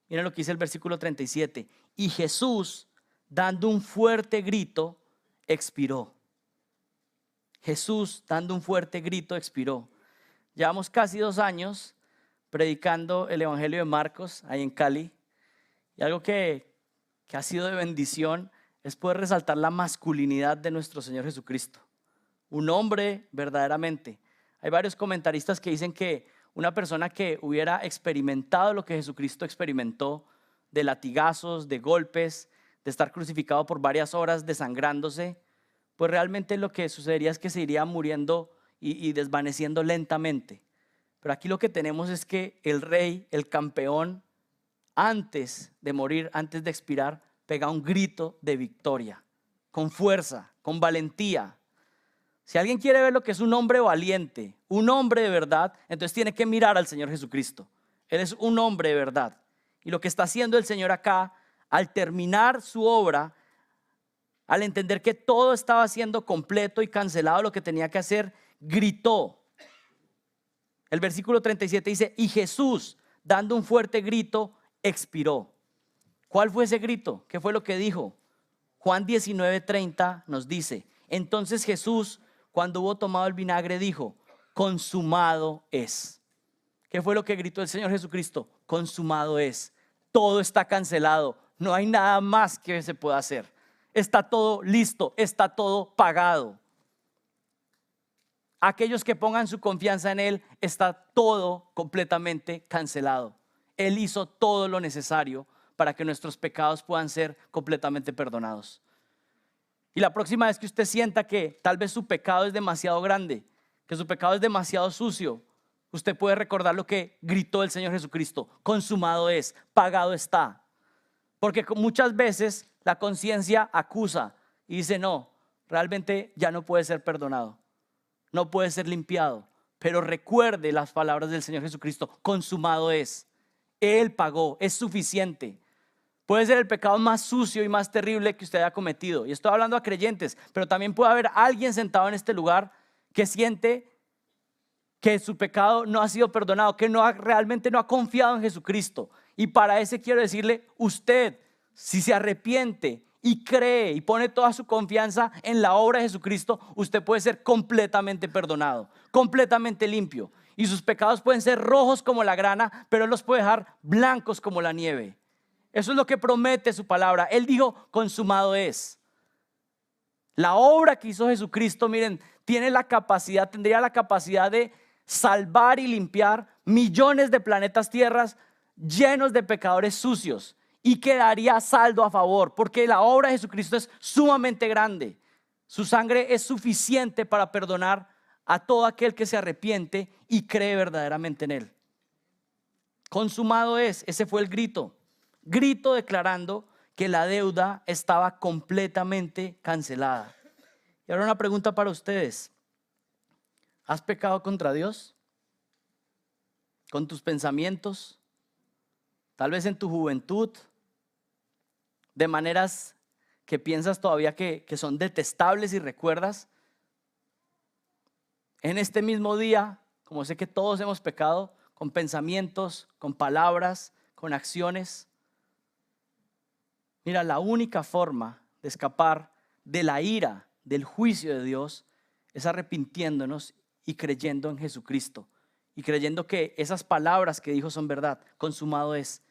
Miren lo que dice el versículo 37. Y Jesús, dando un fuerte grito, expiró. Jesús, dando un fuerte grito, expiró. Llevamos casi 2 años predicando el Evangelio de Marcos ahí en Cali. Y algo que ha sido de bendición es poder resaltar la masculinidad de nuestro Señor Jesucristo. Un hombre verdaderamente. Hay varios comentaristas que dicen que una persona que hubiera experimentado lo que Jesucristo experimentó, de latigazos, de golpes, de estar crucificado por varias horas desangrándose, pues realmente lo que sucedería es que se iría muriendo y desvaneciendo lentamente. Pero aquí lo que tenemos es que el rey, el campeón, antes de morir, antes de expirar, pega un grito de victoria, con fuerza, con valentía. Si alguien quiere ver lo que es un hombre valiente, un hombre de verdad, entonces tiene que mirar al Señor Jesucristo. Él es un hombre de verdad. Y lo que está haciendo el Señor acá, al terminar su obra, al entender que todo estaba siendo completo y cancelado lo que tenía que hacer, gritó. El versículo 37 dice, y Jesús, dando un fuerte grito, expiró. ¿Cuál fue ese grito? ¿Qué fue lo que dijo? Juan 19:30 nos dice: entonces Jesús, cuando hubo tomado el vinagre, dijo: consumado es. ¿Qué fue lo que gritó el Señor Jesucristo? Consumado es. Todo está cancelado. No hay nada más que se pueda hacer. Está todo listo, está todo pagado. Aquellos que pongan su confianza en Él, está todo completamente cancelado. Él hizo todo lo necesario para que nuestros pecados puedan ser completamente perdonados. Y la próxima vez que usted sienta que tal vez su pecado es demasiado grande, que su pecado es demasiado sucio, usted puede recordar lo que gritó el Señor Jesucristo: consumado es, pagado está. Porque muchas veces la conciencia acusa y dice: no, realmente ya no puede ser perdonado, no puede ser limpiado. Pero recuerde las palabras del Señor Jesucristo: consumado es. Él pagó, es suficiente. Puede ser el pecado más sucio y más terrible que usted haya cometido. Y estoy hablando a creyentes, pero también puede haber alguien sentado en este lugar que siente que su pecado no ha sido perdonado, que realmente no ha confiado en Jesucristo. Y para ese quiero decirle: usted, si se arrepiente y cree y pone toda su confianza en la obra de Jesucristo, usted puede ser completamente perdonado, completamente limpio. Y sus pecados pueden ser rojos como la grana, pero Él los puede dejar blancos como la nieve. Eso es lo que promete su palabra. Él dijo: consumado es. La obra que hizo Jesucristo, miren, tendría la capacidad de salvar y limpiar millones de planetas tierras llenos de pecadores sucios, y quedaría saldo a favor, porque la obra de Jesucristo es sumamente grande. Su sangre es suficiente para perdonar a todo aquel que se arrepiente y cree verdaderamente en Él. Consumado es. Ese fue el grito declarando que la deuda estaba completamente cancelada. Y ahora una pregunta para ustedes: ¿has pecado contra Dios? ¿Con tus pensamientos? Tal vez en tu juventud, de maneras que piensas todavía que son detestables y recuerdas. En este mismo día, como sé que todos hemos pecado, con pensamientos, con palabras, con acciones. Mira, la única forma de escapar de la ira, del juicio de Dios, es arrepintiéndonos y creyendo en Jesucristo. Y creyendo que esas palabras que dijo son verdad. Consumado es.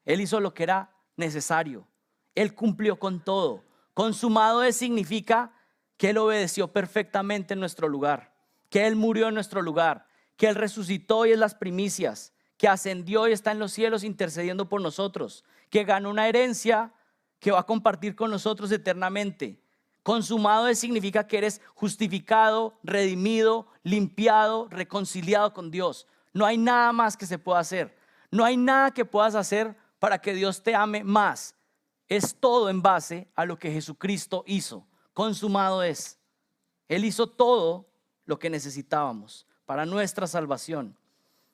Él hizo lo que era necesario. Él cumplió con todo. Consumado es significa que Él obedeció perfectamente en nuestro lugar, que Él murió en nuestro lugar, que Él resucitó y es las primicias, que ascendió y está en los cielos intercediendo por nosotros, que ganó una herencia que va a compartir con nosotros eternamente. Consumado es significa que eres justificado, redimido, limpiado, reconciliado con Dios. No hay nada más que se pueda hacer. No hay nada que puedas hacer para que Dios te ame más. Es todo en base a lo que Jesucristo hizo. Consumado es. Él hizo todo lo que necesitábamos para nuestra salvación.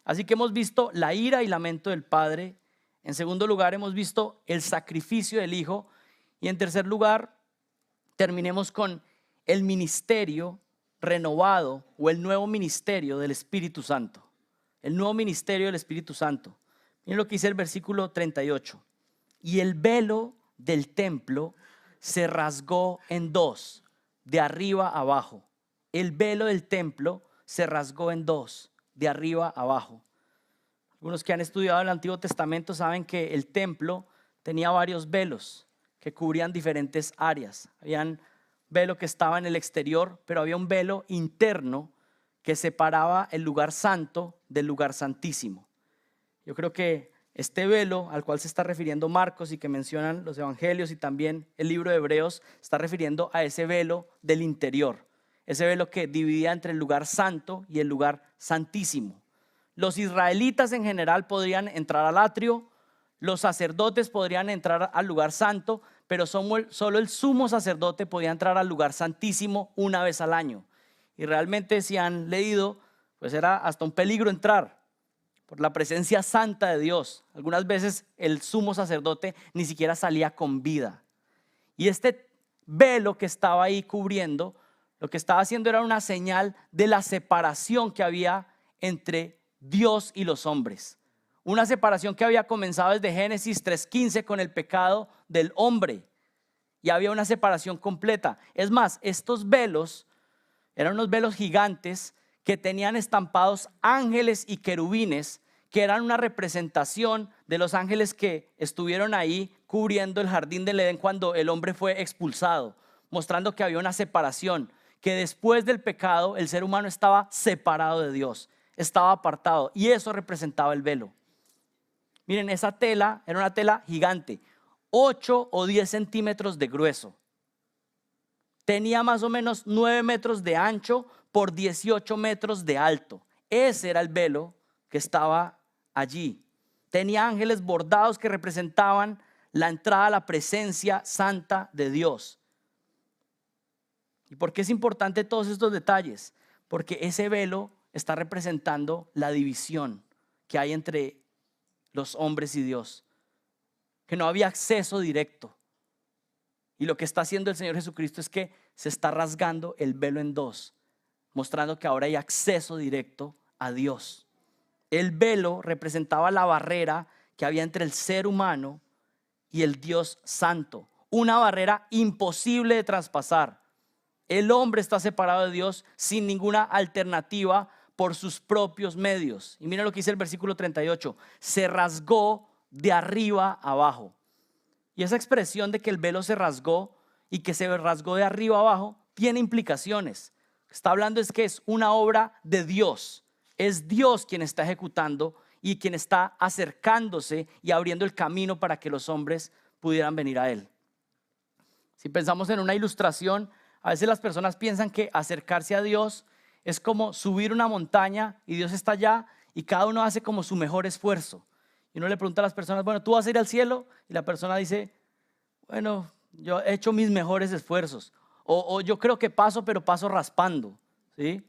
Así que hemos visto la ira y lamento del Padre. En segundo lugar, hemos visto el sacrificio del Hijo. Y en tercer lugar, terminemos con el ministerio renovado o el nuevo ministerio del Espíritu Santo. El nuevo ministerio del Espíritu Santo. Miren lo que dice el versículo 38. Y el velo del templo se rasgó en dos, de arriba a abajo. El velo del templo se rasgó en dos, de arriba a abajo. Algunos que han estudiado el Antiguo Testamento saben que el templo tenía varios velos que cubrían diferentes áreas. Había un velo que estaba en el exterior, pero había un velo interno que separaba el lugar santo del lugar santísimo. Yo creo que este velo al cual se está refiriendo Marcos y que mencionan los evangelios y también el libro de Hebreos, está refiriendo a ese velo del interior, ese velo que dividía entre el lugar santo y el lugar santísimo. Los israelitas en general podrían entrar al atrio, los sacerdotes podrían entrar al lugar santo, pero solo el sumo sacerdote podía entrar al lugar santísimo una vez al año. Y realmente, si han leído, pues era hasta un peligro entrar por la presencia santa de Dios. Algunas veces el sumo sacerdote ni siquiera salía con vida. Y este velo que estaba ahí cubriendo, lo que estaba haciendo era una señal de la separación que había entre Dios y los hombres. Una separación que había comenzado desde Génesis 3:15 con el pecado del hombre. y había una separación completa. Es más, estos velos eran unos velos gigantes que tenían estampados ángeles y querubines, que eran una representación de los ángeles que estuvieron ahí cubriendo el jardín del Edén cuando el hombre fue expulsado, mostrando que había una separación, que después del pecado el ser humano estaba separado de Dios, estaba apartado, y eso representaba el velo. Miren, esa tela era una tela gigante, 8 o 10 centímetros de grueso. Tenía más o menos 9 metros de ancho por 18 metros de alto. Ese era el velo que estaba allí. Tenía ángeles bordados que representaban la entrada a la presencia santa de Dios. ¿Y por qué es importante todos estos detalles? Porque ese velo está representando la división que hay entre los hombres y Dios, que no había acceso directo. Y lo que está haciendo el Señor Jesucristo es que se está rasgando el velo en dos, mostrando que ahora hay acceso directo a Dios. El velo representaba la barrera que había entre el ser humano y el Dios santo, una barrera imposible de traspasar. El hombre está separado de Dios sin ninguna alternativa por sus propios medios. Y mira lo que dice el versículo 38, se rasgó de arriba a abajo. Y esa expresión de que el velo se rasgó y que se rasgó de arriba a abajo tiene implicaciones. Está hablando es que es una obra de Dios. Es Dios quien está ejecutando y quien está acercándose y abriendo el camino para que los hombres pudieran venir a Él. Si pensamos en una ilustración, a veces las personas piensan que acercarse a Dios es como subir una montaña y Dios está allá y cada uno hace como su mejor esfuerzo. Y uno le pregunta a las personas, bueno, ¿tú vas a ir al cielo? Y la persona dice, bueno, yo he hecho mis mejores esfuerzos. O yo creo que paso, pero paso raspando, ¿sí?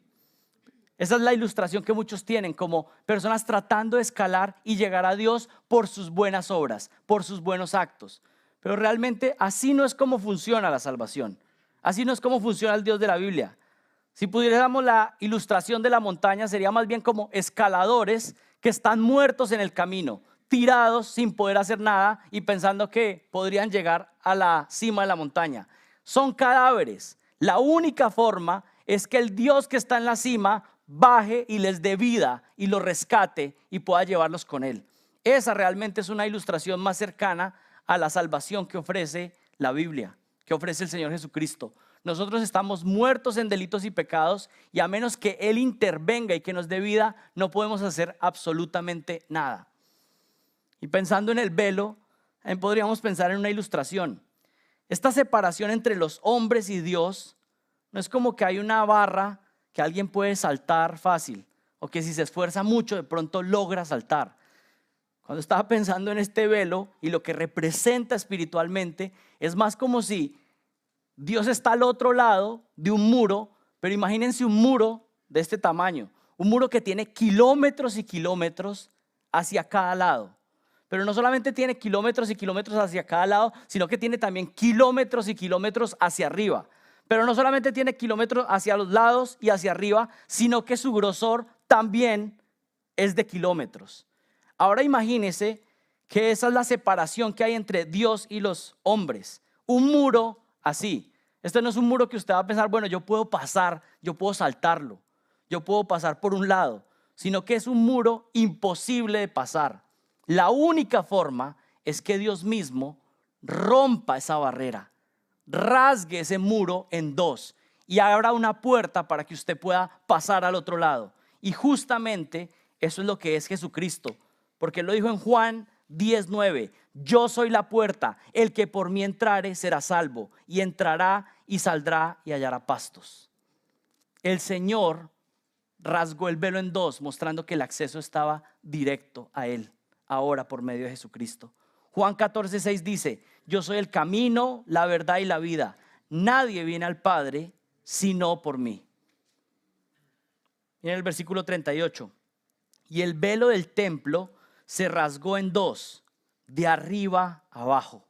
Esa es la ilustración que muchos tienen, como personas tratando de escalar y llegar a Dios por sus buenas obras, por sus buenos actos. Pero realmente así no es como funciona la salvación. Así no es como funciona el Dios de la Biblia. Si pudiéramos la ilustración de la montaña, sería más bien como escaladores que están muertos en el camino, tirados sin poder hacer nada y pensando que podrían llegar a la cima de la montaña. Son cadáveres. La única forma es que el Dios que está en la cima baje y les dé vida y los rescate y pueda llevarlos con Él. Esa realmente es una ilustración más cercana a la salvación que ofrece la Biblia, que ofrece el Señor Jesucristo. Nosotros estamos muertos en delitos y pecados y a menos que Él intervenga y que nos dé vida, no podemos hacer absolutamente nada. Y pensando en el velo, podríamos pensar en una ilustración. Esta separación entre los hombres y Dios no es como que hay una barra que alguien puede saltar fácil o que si se esfuerza mucho de pronto logra saltar. Cuando estaba pensando en este velo y lo que representa espiritualmente, es más como si Dios está al otro lado de un muro, pero imagínense un muro de este tamaño, un muro que tiene kilómetros y kilómetros hacia cada lado. Pero no solamente tiene kilómetros y kilómetros hacia cada lado, sino que tiene también kilómetros y kilómetros hacia arriba. Pero no solamente tiene kilómetros hacia los lados y hacia arriba, sino que su grosor también es de kilómetros. Ahora imagínese que esa es la separación que hay entre Dios y los hombres. Un muro así. Esto no es un muro que usted va a pensar, bueno, yo puedo pasar, yo puedo saltarlo, yo puedo pasar por un lado, sino que es un muro imposible de pasar. La única forma es que Dios mismo rompa esa barrera, rasgue ese muro en dos y abra una puerta para que usted pueda pasar al otro lado. Y justamente eso es lo que es Jesucristo, porque Él lo dijo en Juan 10:9, yo soy la puerta, el que por mí entrare será salvo, y entrará y saldrá y hallará pastos. El Señor rasgó el velo en dos, mostrando que el acceso estaba directo a Él, ahora por medio de Jesucristo. Juan 14:6 dice, yo soy el camino, la verdad y la vida. Nadie viene al Padre sino por mí. Miren el versículo 38. Y el velo del templo se rasgó en dos, de arriba a abajo.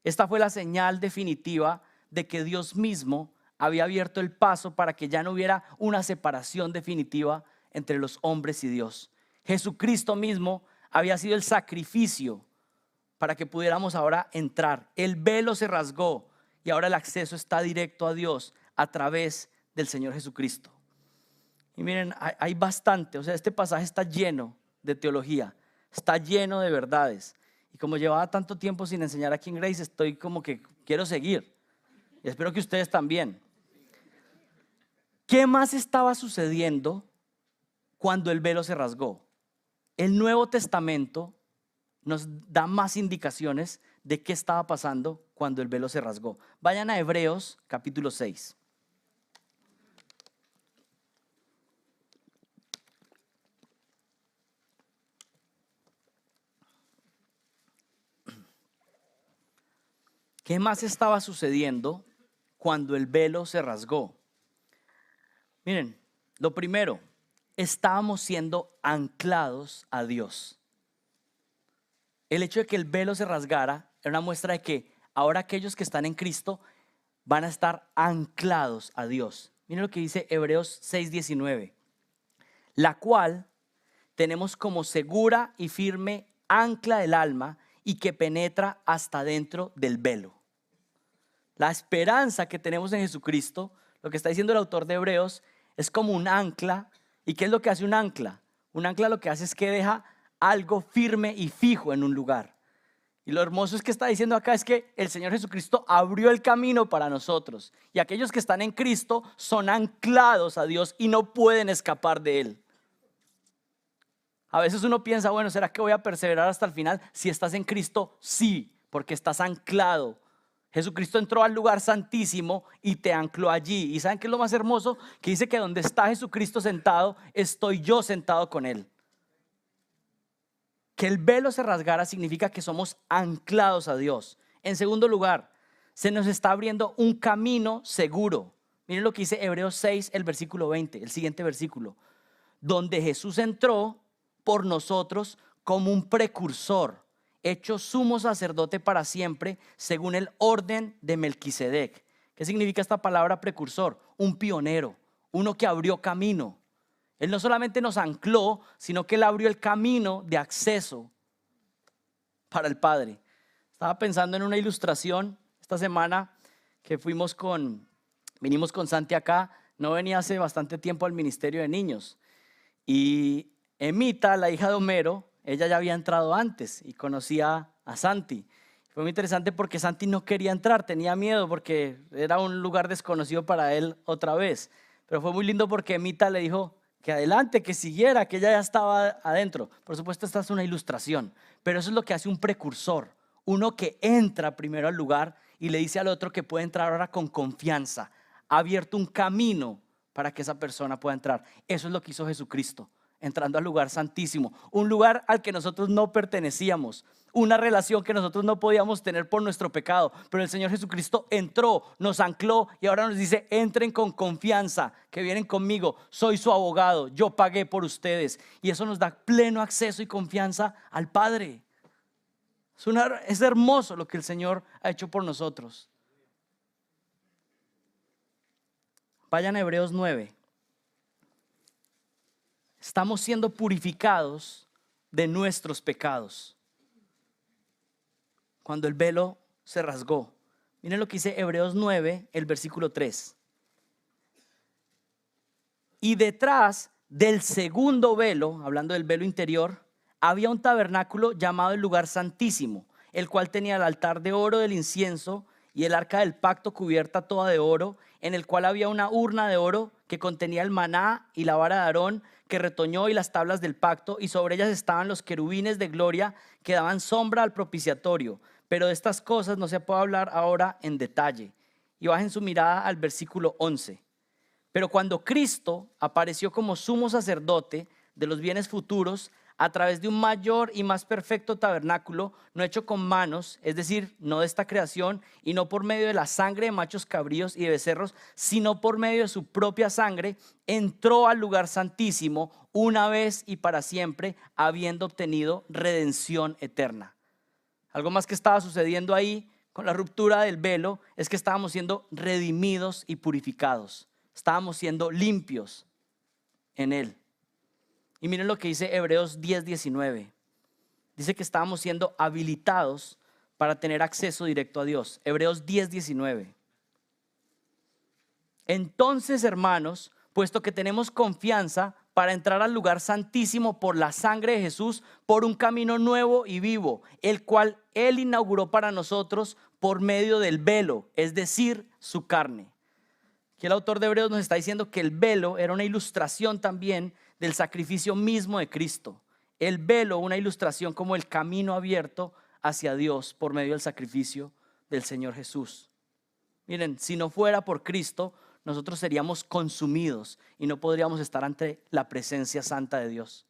Esta fue la señal definitiva de que Dios mismo había abierto el paso para que ya no hubiera una separación definitiva entre los hombres y Dios. Jesucristo mismo había sido el sacrificio para que pudiéramos ahora entrar. El velo se rasgó y ahora el acceso está directo a Dios a través del Señor Jesucristo. Y miren, hay bastante, o sea, este pasaje está lleno de teología, está lleno de verdades. Y como llevaba tanto tiempo sin enseñar aquí en Grace, estoy como que quiero seguir. Y espero que ustedes también. ¿Qué más estaba sucediendo cuando el velo se rasgó? El Nuevo Testamento nos da más indicaciones de qué estaba pasando cuando el velo se rasgó. Vayan a Hebreos capítulo 6. ¿Qué más estaba sucediendo cuando el velo se rasgó? Miren, lo primero, estábamos siendo anclados a Dios. El hecho de que el velo se rasgara era una muestra de que ahora aquellos que están en Cristo van a estar anclados a Dios. Miren lo que dice Hebreos 6:19, la cual tenemos como segura y firme ancla del alma y que penetra hasta dentro del velo. La esperanza que tenemos en Jesucristo, lo que está diciendo el autor de Hebreos, es como un ancla. ¿Y qué es lo que hace un ancla? Un ancla lo que hace es que deja algo firme y fijo en un lugar. Y lo hermoso es que está diciendo acá es que el Señor Jesucristo abrió el camino para nosotros. Y aquellos que están en Cristo son anclados a Dios y no pueden escapar de Él. A veces uno piensa, bueno, ¿será que voy a perseverar hasta el final? Si estás en Cristo, sí, porque estás anclado. Jesucristo entró al lugar santísimo y te ancló allí. ¿Y saben qué es lo más hermoso? Que dice que donde está Jesucristo sentado, estoy yo sentado con Él. Que el velo se rasgara significa que somos anclados a Dios. En segundo lugar, se nos está abriendo un camino seguro. Miren lo que dice Hebreos 6, el versículo 20, el siguiente versículo. Donde Jesús entró por nosotros como un precursor, hecho sumo sacerdote para siempre, según el orden de Melquisedec. ¿Qué significa esta palabra precursor? Un pionero, uno que abrió camino. Él no solamente nos ancló, sino que Él abrió el camino de acceso para el Padre. Estaba pensando en una ilustración esta semana que vinimos con Santi acá. No venía hace bastante tiempo al ministerio de niños. Y Emita, la hija de Homero, ella ya había entrado antes y conocía a Santi. Fue muy interesante porque Santi no quería entrar, tenía miedo porque era un lugar desconocido para él otra vez. Pero fue muy lindo porque Emita le dijo que adelante, que siguiera, que ella ya estaba adentro. Por supuesto, esta es una ilustración, pero eso es lo que hace un precursor. Uno que entra primero al lugar y le dice al otro que puede entrar ahora con confianza. Ha abierto un camino para que esa persona pueda entrar. Eso es lo que hizo Jesucristo, entrando al lugar santísimo, un lugar al que nosotros no pertenecíamos, una relación que nosotros no podíamos tener por nuestro pecado, pero el Señor Jesucristo entró, nos ancló y ahora nos dice, entren con confianza, que vienen conmigo, soy su abogado, yo pagué por ustedes, y eso nos da pleno acceso y confianza al Padre. Es hermoso lo que el Señor ha hecho por nosotros. Vayan a Hebreos 9. Estamos siendo purificados de nuestros pecados cuando el velo se rasgó. Miren lo que dice Hebreos 9, el versículo 3. Y detrás del segundo velo, hablando del velo interior, había un tabernáculo llamado el lugar santísimo, el cual tenía el altar de oro del incienso y el arca del pacto cubierta toda de oro, en el cual había una urna de oro que contenía el maná y la vara de Aarón que retoñó y las tablas del pacto, y sobre ellas estaban los querubines de gloria que daban sombra al propiciatorio. Pero de estas cosas no se puede hablar ahora en detalle. Y bajen su mirada al versículo 11. Pero cuando Cristo apareció como sumo sacerdote de los bienes futuros, a través de un mayor y más perfecto tabernáculo, no hecho con manos, es decir, no de esta creación, y no por medio de la sangre de machos cabríos y de becerros, sino por medio de su propia sangre, entró al lugar santísimo una vez y para siempre, habiendo obtenido redención eterna. Algo más que estaba sucediendo ahí con la ruptura del velo es que estábamos siendo redimidos y purificados. Estábamos siendo limpios en Él. Y miren lo que dice Hebreos 10:19. Dice que estábamos siendo habilitados para tener acceso directo a Dios. Hebreos 10:19. Entonces, hermanos, puesto que tenemos confianza para entrar al lugar santísimo por la sangre de Jesús, por un camino nuevo y vivo, el cual Él inauguró para nosotros por medio del velo, es decir, su carne. Aquí el autor de Hebreos nos está diciendo que el velo era una ilustración también del sacrificio mismo de Cristo. El velo, una ilustración como el camino abierto hacia Dios por medio del sacrificio del Señor Jesús. Miren, si no fuera por Cristo, nosotros seríamos consumidos y no podríamos estar ante la presencia santa de Dios.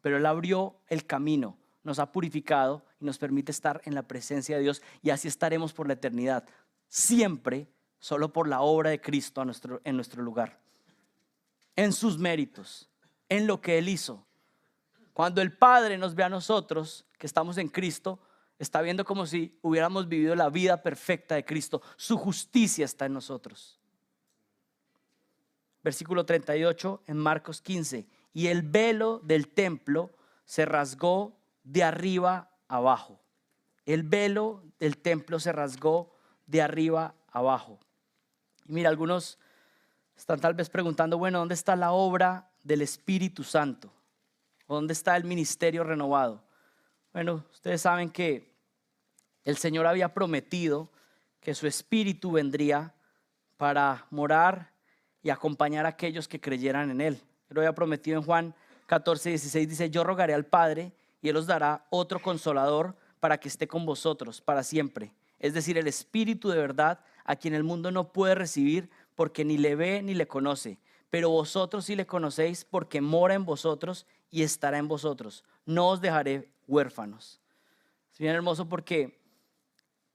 Pero Él abrió el camino, nos ha purificado y nos permite estar en la presencia de Dios, y así estaremos por la eternidad, siempre solo por la obra de Cristo en nuestro lugar, en sus méritos, en lo que Él hizo. Cuando el Padre nos ve a nosotros, que estamos en Cristo, está viendo como si hubiéramos vivido la vida perfecta de Cristo. Su justicia está en nosotros. Versículo 38 en Marcos 15. Y el velo del templo se rasgó de arriba abajo. El velo del templo se rasgó de arriba abajo. Y mira, algunos están tal vez preguntando, bueno, ¿dónde está la obra del Espíritu Santo? ¿Dónde está el ministerio renovado? Bueno, ustedes saben que el Señor había prometido que su Espíritu vendría para morar y acompañar a aquellos que creyeran en Él. Él lo había prometido en Juan 14:16, dice: yo rogaré al Padre y Él os dará otro consolador para que esté con vosotros para siempre. Es decir, el Espíritu de verdad, a quien el mundo no puede recibir porque ni le ve ni le conoce. Pero vosotros sí le conocéis porque mora en vosotros y estará en vosotros. No os dejaré huérfanos. Es bien hermoso porque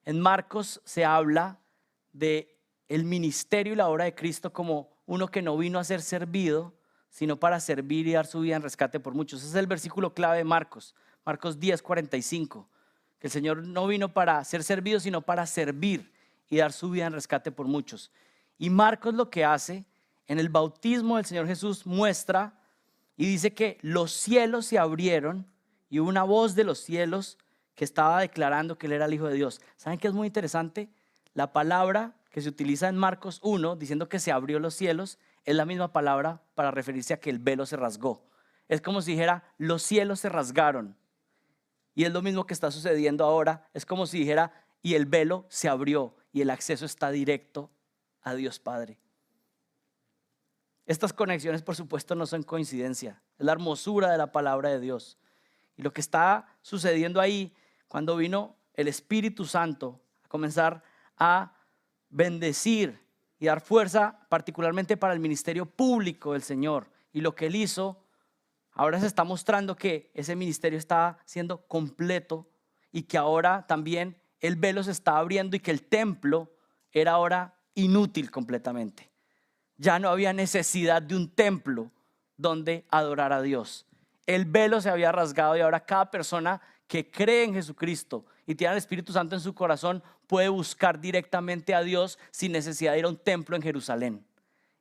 en Marcos se habla de el ministerio y la obra de Cristo como uno que no vino a ser servido, sino para servir y dar su vida en rescate por muchos. Ese es el versículo clave de Marcos 10:45, que el Señor no vino para ser servido, sino para servir y dar su vida en rescate por muchos. Y Marcos lo que hace en el bautismo del Señor Jesús muestra y dice que los cielos se abrieron y hubo una voz de los cielos que estaba declarando que Él era el Hijo de Dios. ¿Saben qué es muy interesante? La palabra que se utiliza en Marcos 1 diciendo que se abrió los cielos es la misma palabra para referirse a que el velo se rasgó. Es como si dijera: los cielos se rasgaron. Y es lo mismo que está sucediendo ahora. Es como si dijera: y el velo se abrió y el acceso está directo a Dios Padre. Estas conexiones, por supuesto, no son coincidencia. Es la hermosura de la palabra de Dios. Y lo que está sucediendo ahí, cuando vino el Espíritu Santo a comenzar a bendecir y dar fuerza particularmente para el ministerio público del Señor, y lo que Él hizo, ahora se está mostrando que ese ministerio está siendo completo y que ahora también el velo se está abriendo y que el templo era ahora inútil completamente. Ya no había necesidad de un templo donde adorar a Dios. El velo se había rasgado y ahora cada persona que cree en Jesucristo y tiene al Espíritu Santo en su corazón puede buscar directamente a Dios sin necesidad de ir a un templo en Jerusalén.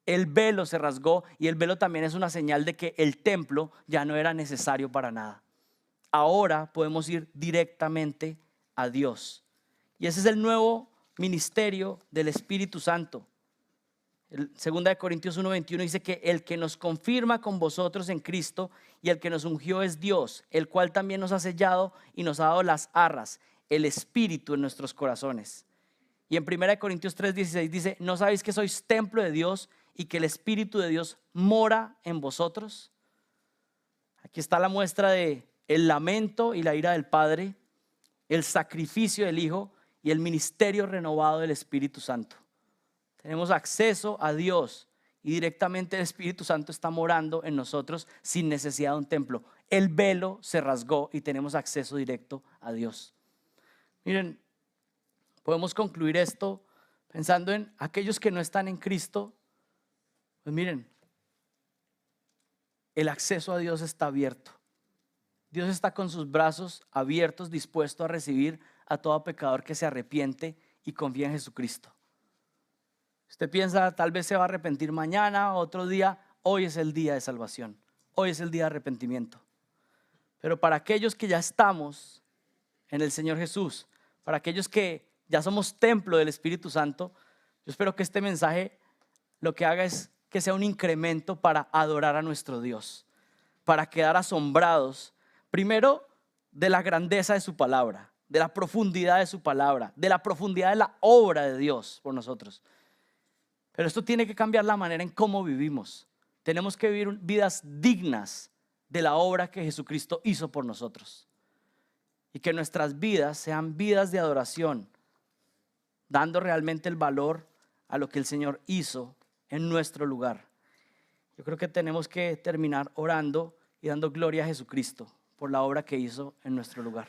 El velo se rasgó y el velo también es una señal de que el templo ya no era necesario para nada. Ahora podemos ir directamente a Dios. Y ese es el nuevo ministerio del Espíritu Santo. El 2 Corintios 1:21 dice que el que nos confirma con vosotros en Cristo y el que nos ungió es Dios, el cual también nos ha sellado y nos ha dado las arras, el Espíritu en nuestros corazones. Y en 1 Corintios 3:16 dice: ¿no sabéis que sois templo de Dios y que el Espíritu de Dios mora en vosotros? Aquí está la muestra de el lamento y la ira del Padre, el sacrificio del Hijo y el ministerio renovado del Espíritu Santo. Tenemos acceso a Dios y directamente el Espíritu Santo está morando en nosotros sin necesidad de un templo. El velo se rasgó y tenemos acceso directo a Dios. Miren, podemos concluir esto pensando en aquellos que no están en Cristo. Pues miren, el acceso a Dios está abierto. Dios está con sus brazos abiertos, dispuesto a recibir a todo pecador que se arrepiente y confía en Jesucristo. Usted piensa, tal vez se va a arrepentir mañana o otro día. Hoy es el día de salvación. Hoy es el día de arrepentimiento. Pero para aquellos que ya estamos en el Señor Jesús, para aquellos que ya somos templo del Espíritu Santo, yo espero que este mensaje lo que haga es que sea un incremento para adorar a nuestro Dios, para quedar asombrados, primero, de la grandeza de su palabra, de la profundidad de su palabra, de la profundidad de la obra de Dios por nosotros. Pero esto tiene que cambiar la manera en cómo vivimos. Tenemos que vivir vidas dignas de la obra que Jesucristo hizo por nosotros. Y que nuestras vidas sean vidas de adoración, dando realmente el valor a lo que el Señor hizo en nuestro lugar. Yo creo que tenemos que terminar orando y dando gloria a Jesucristo por la obra que hizo en nuestro lugar.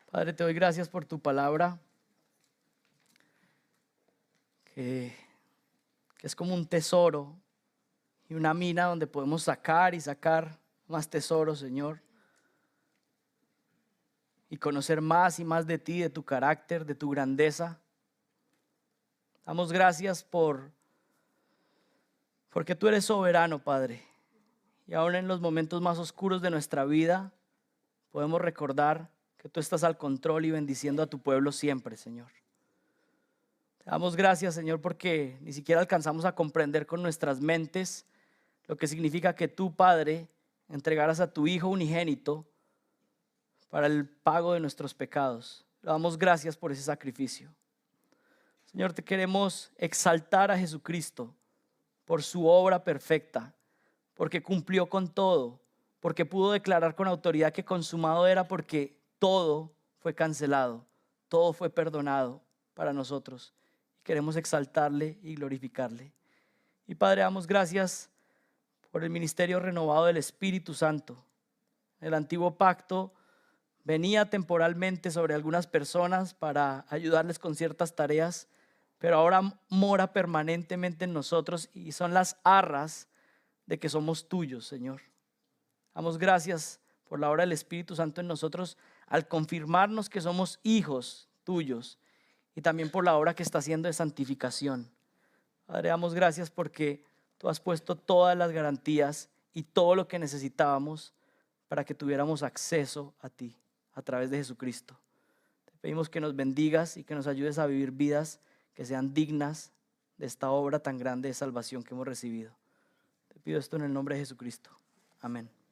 Padre, te doy gracias por tu palabra, que es como un tesoro y una mina donde podemos sacar y sacar más tesoros, Señor, y conocer más y más de ti, de tu carácter, de tu grandeza. Damos gracias porque tú eres soberano, Padre. Y aún en los momentos más oscuros de nuestra vida podemos recordar que tú estás al control y bendiciendo a tu pueblo siempre, Señor. Te damos gracias, Señor, porque ni siquiera alcanzamos a comprender con nuestras mentes lo que significa que tú, Padre, entregaras a tu Hijo unigénito para el pago de nuestros pecados. Le damos gracias por ese sacrificio. Señor, te queremos exaltar a Jesucristo por su obra perfecta, porque cumplió con todo, porque pudo declarar con autoridad que consumado era, porque todo fue cancelado, todo fue perdonado para nosotros. Queremos exaltarle y glorificarle. Y Padre, damos gracias por el ministerio renovado del Espíritu Santo. El antiguo pacto venía temporalmente sobre algunas personas para ayudarles con ciertas tareas, pero ahora mora permanentemente en nosotros y son las arras de que somos tuyos, Señor. Damos gracias por la obra del Espíritu Santo en nosotros al confirmarnos que somos hijos tuyos y también por la obra que está haciendo de santificación. Padre, damos gracias porque tú has puesto todas las garantías y todo lo que necesitábamos para que tuviéramos acceso a ti a través de Jesucristo. Te pedimos que nos bendigas y que nos ayudes a vivir vidas que sean dignas de esta obra tan grande de salvación que hemos recibido. Te pido esto en el nombre de Jesucristo. Amén.